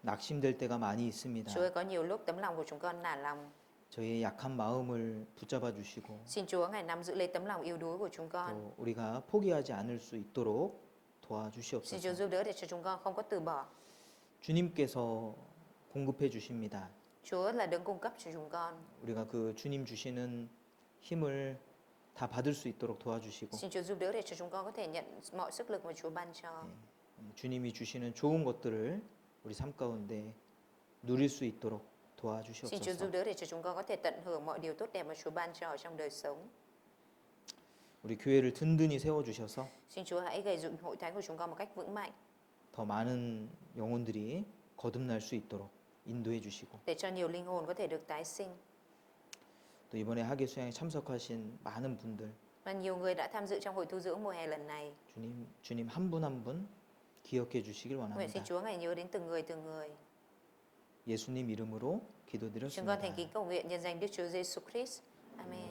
낙심될 때가 많이 있습니다. Chúa ơi, có nhiều lúc tấm lòng của chúng con nản lòng. 저희의 약한 마음을 붙잡아 주시고 Xin Chúa Ngài nắm giữ lấy tấm lòng yếu đuối của chúng con. 또 우리가 포기하지 않을 수 있도록 Xin Chúa 도와주시옵소서. giúp đỡ để cho chúng con không có từ bỏ. 주님께서 공급해 주십니다. Chúa là đấng cung cấp cho chúng con. 우리가 그 주님 주시는 힘을 다 받을 수 있도록 도와주시고 Xin Chúa giúp đỡ để cho chúng con có thể nhận mọi sức lực mà Chúa ban cho. 주님이 주시는 좋은 것들을 우리 삶 가운데 누릴 수 있도록 Xin Chúa giúp 도와주시옵소서. đỡ để cho chúng con có thể tận hưởng mọi điều tốt đẹp mà Chúa ban cho ở trong đời sống. 우리 교회를 든든히 세워 주셔서 Xin Chúa hãy gây dựng hội thánh của chúng con một cách vững mạnh 더 많은 영혼들이 거듭날 수 있도록 인도해 주시고 để cho nhiều linh hồn có thể được tái sinh. 또 이번에 하계 수양에 참석하신 많은 분들 Và nhiều người đã tham dự trong hội tu dưỡng mùa hè lần này. 주님 한 분 한 분 기억해 주시길 Nguyện xin 원합니다. Chúa Ngài nhớ đến từng người. 예수님 이름으로 Chúng con 기도드렸습니다. thành kính cầu nguyện nhân danh Đức Chúa Giêsu Christ. Amen.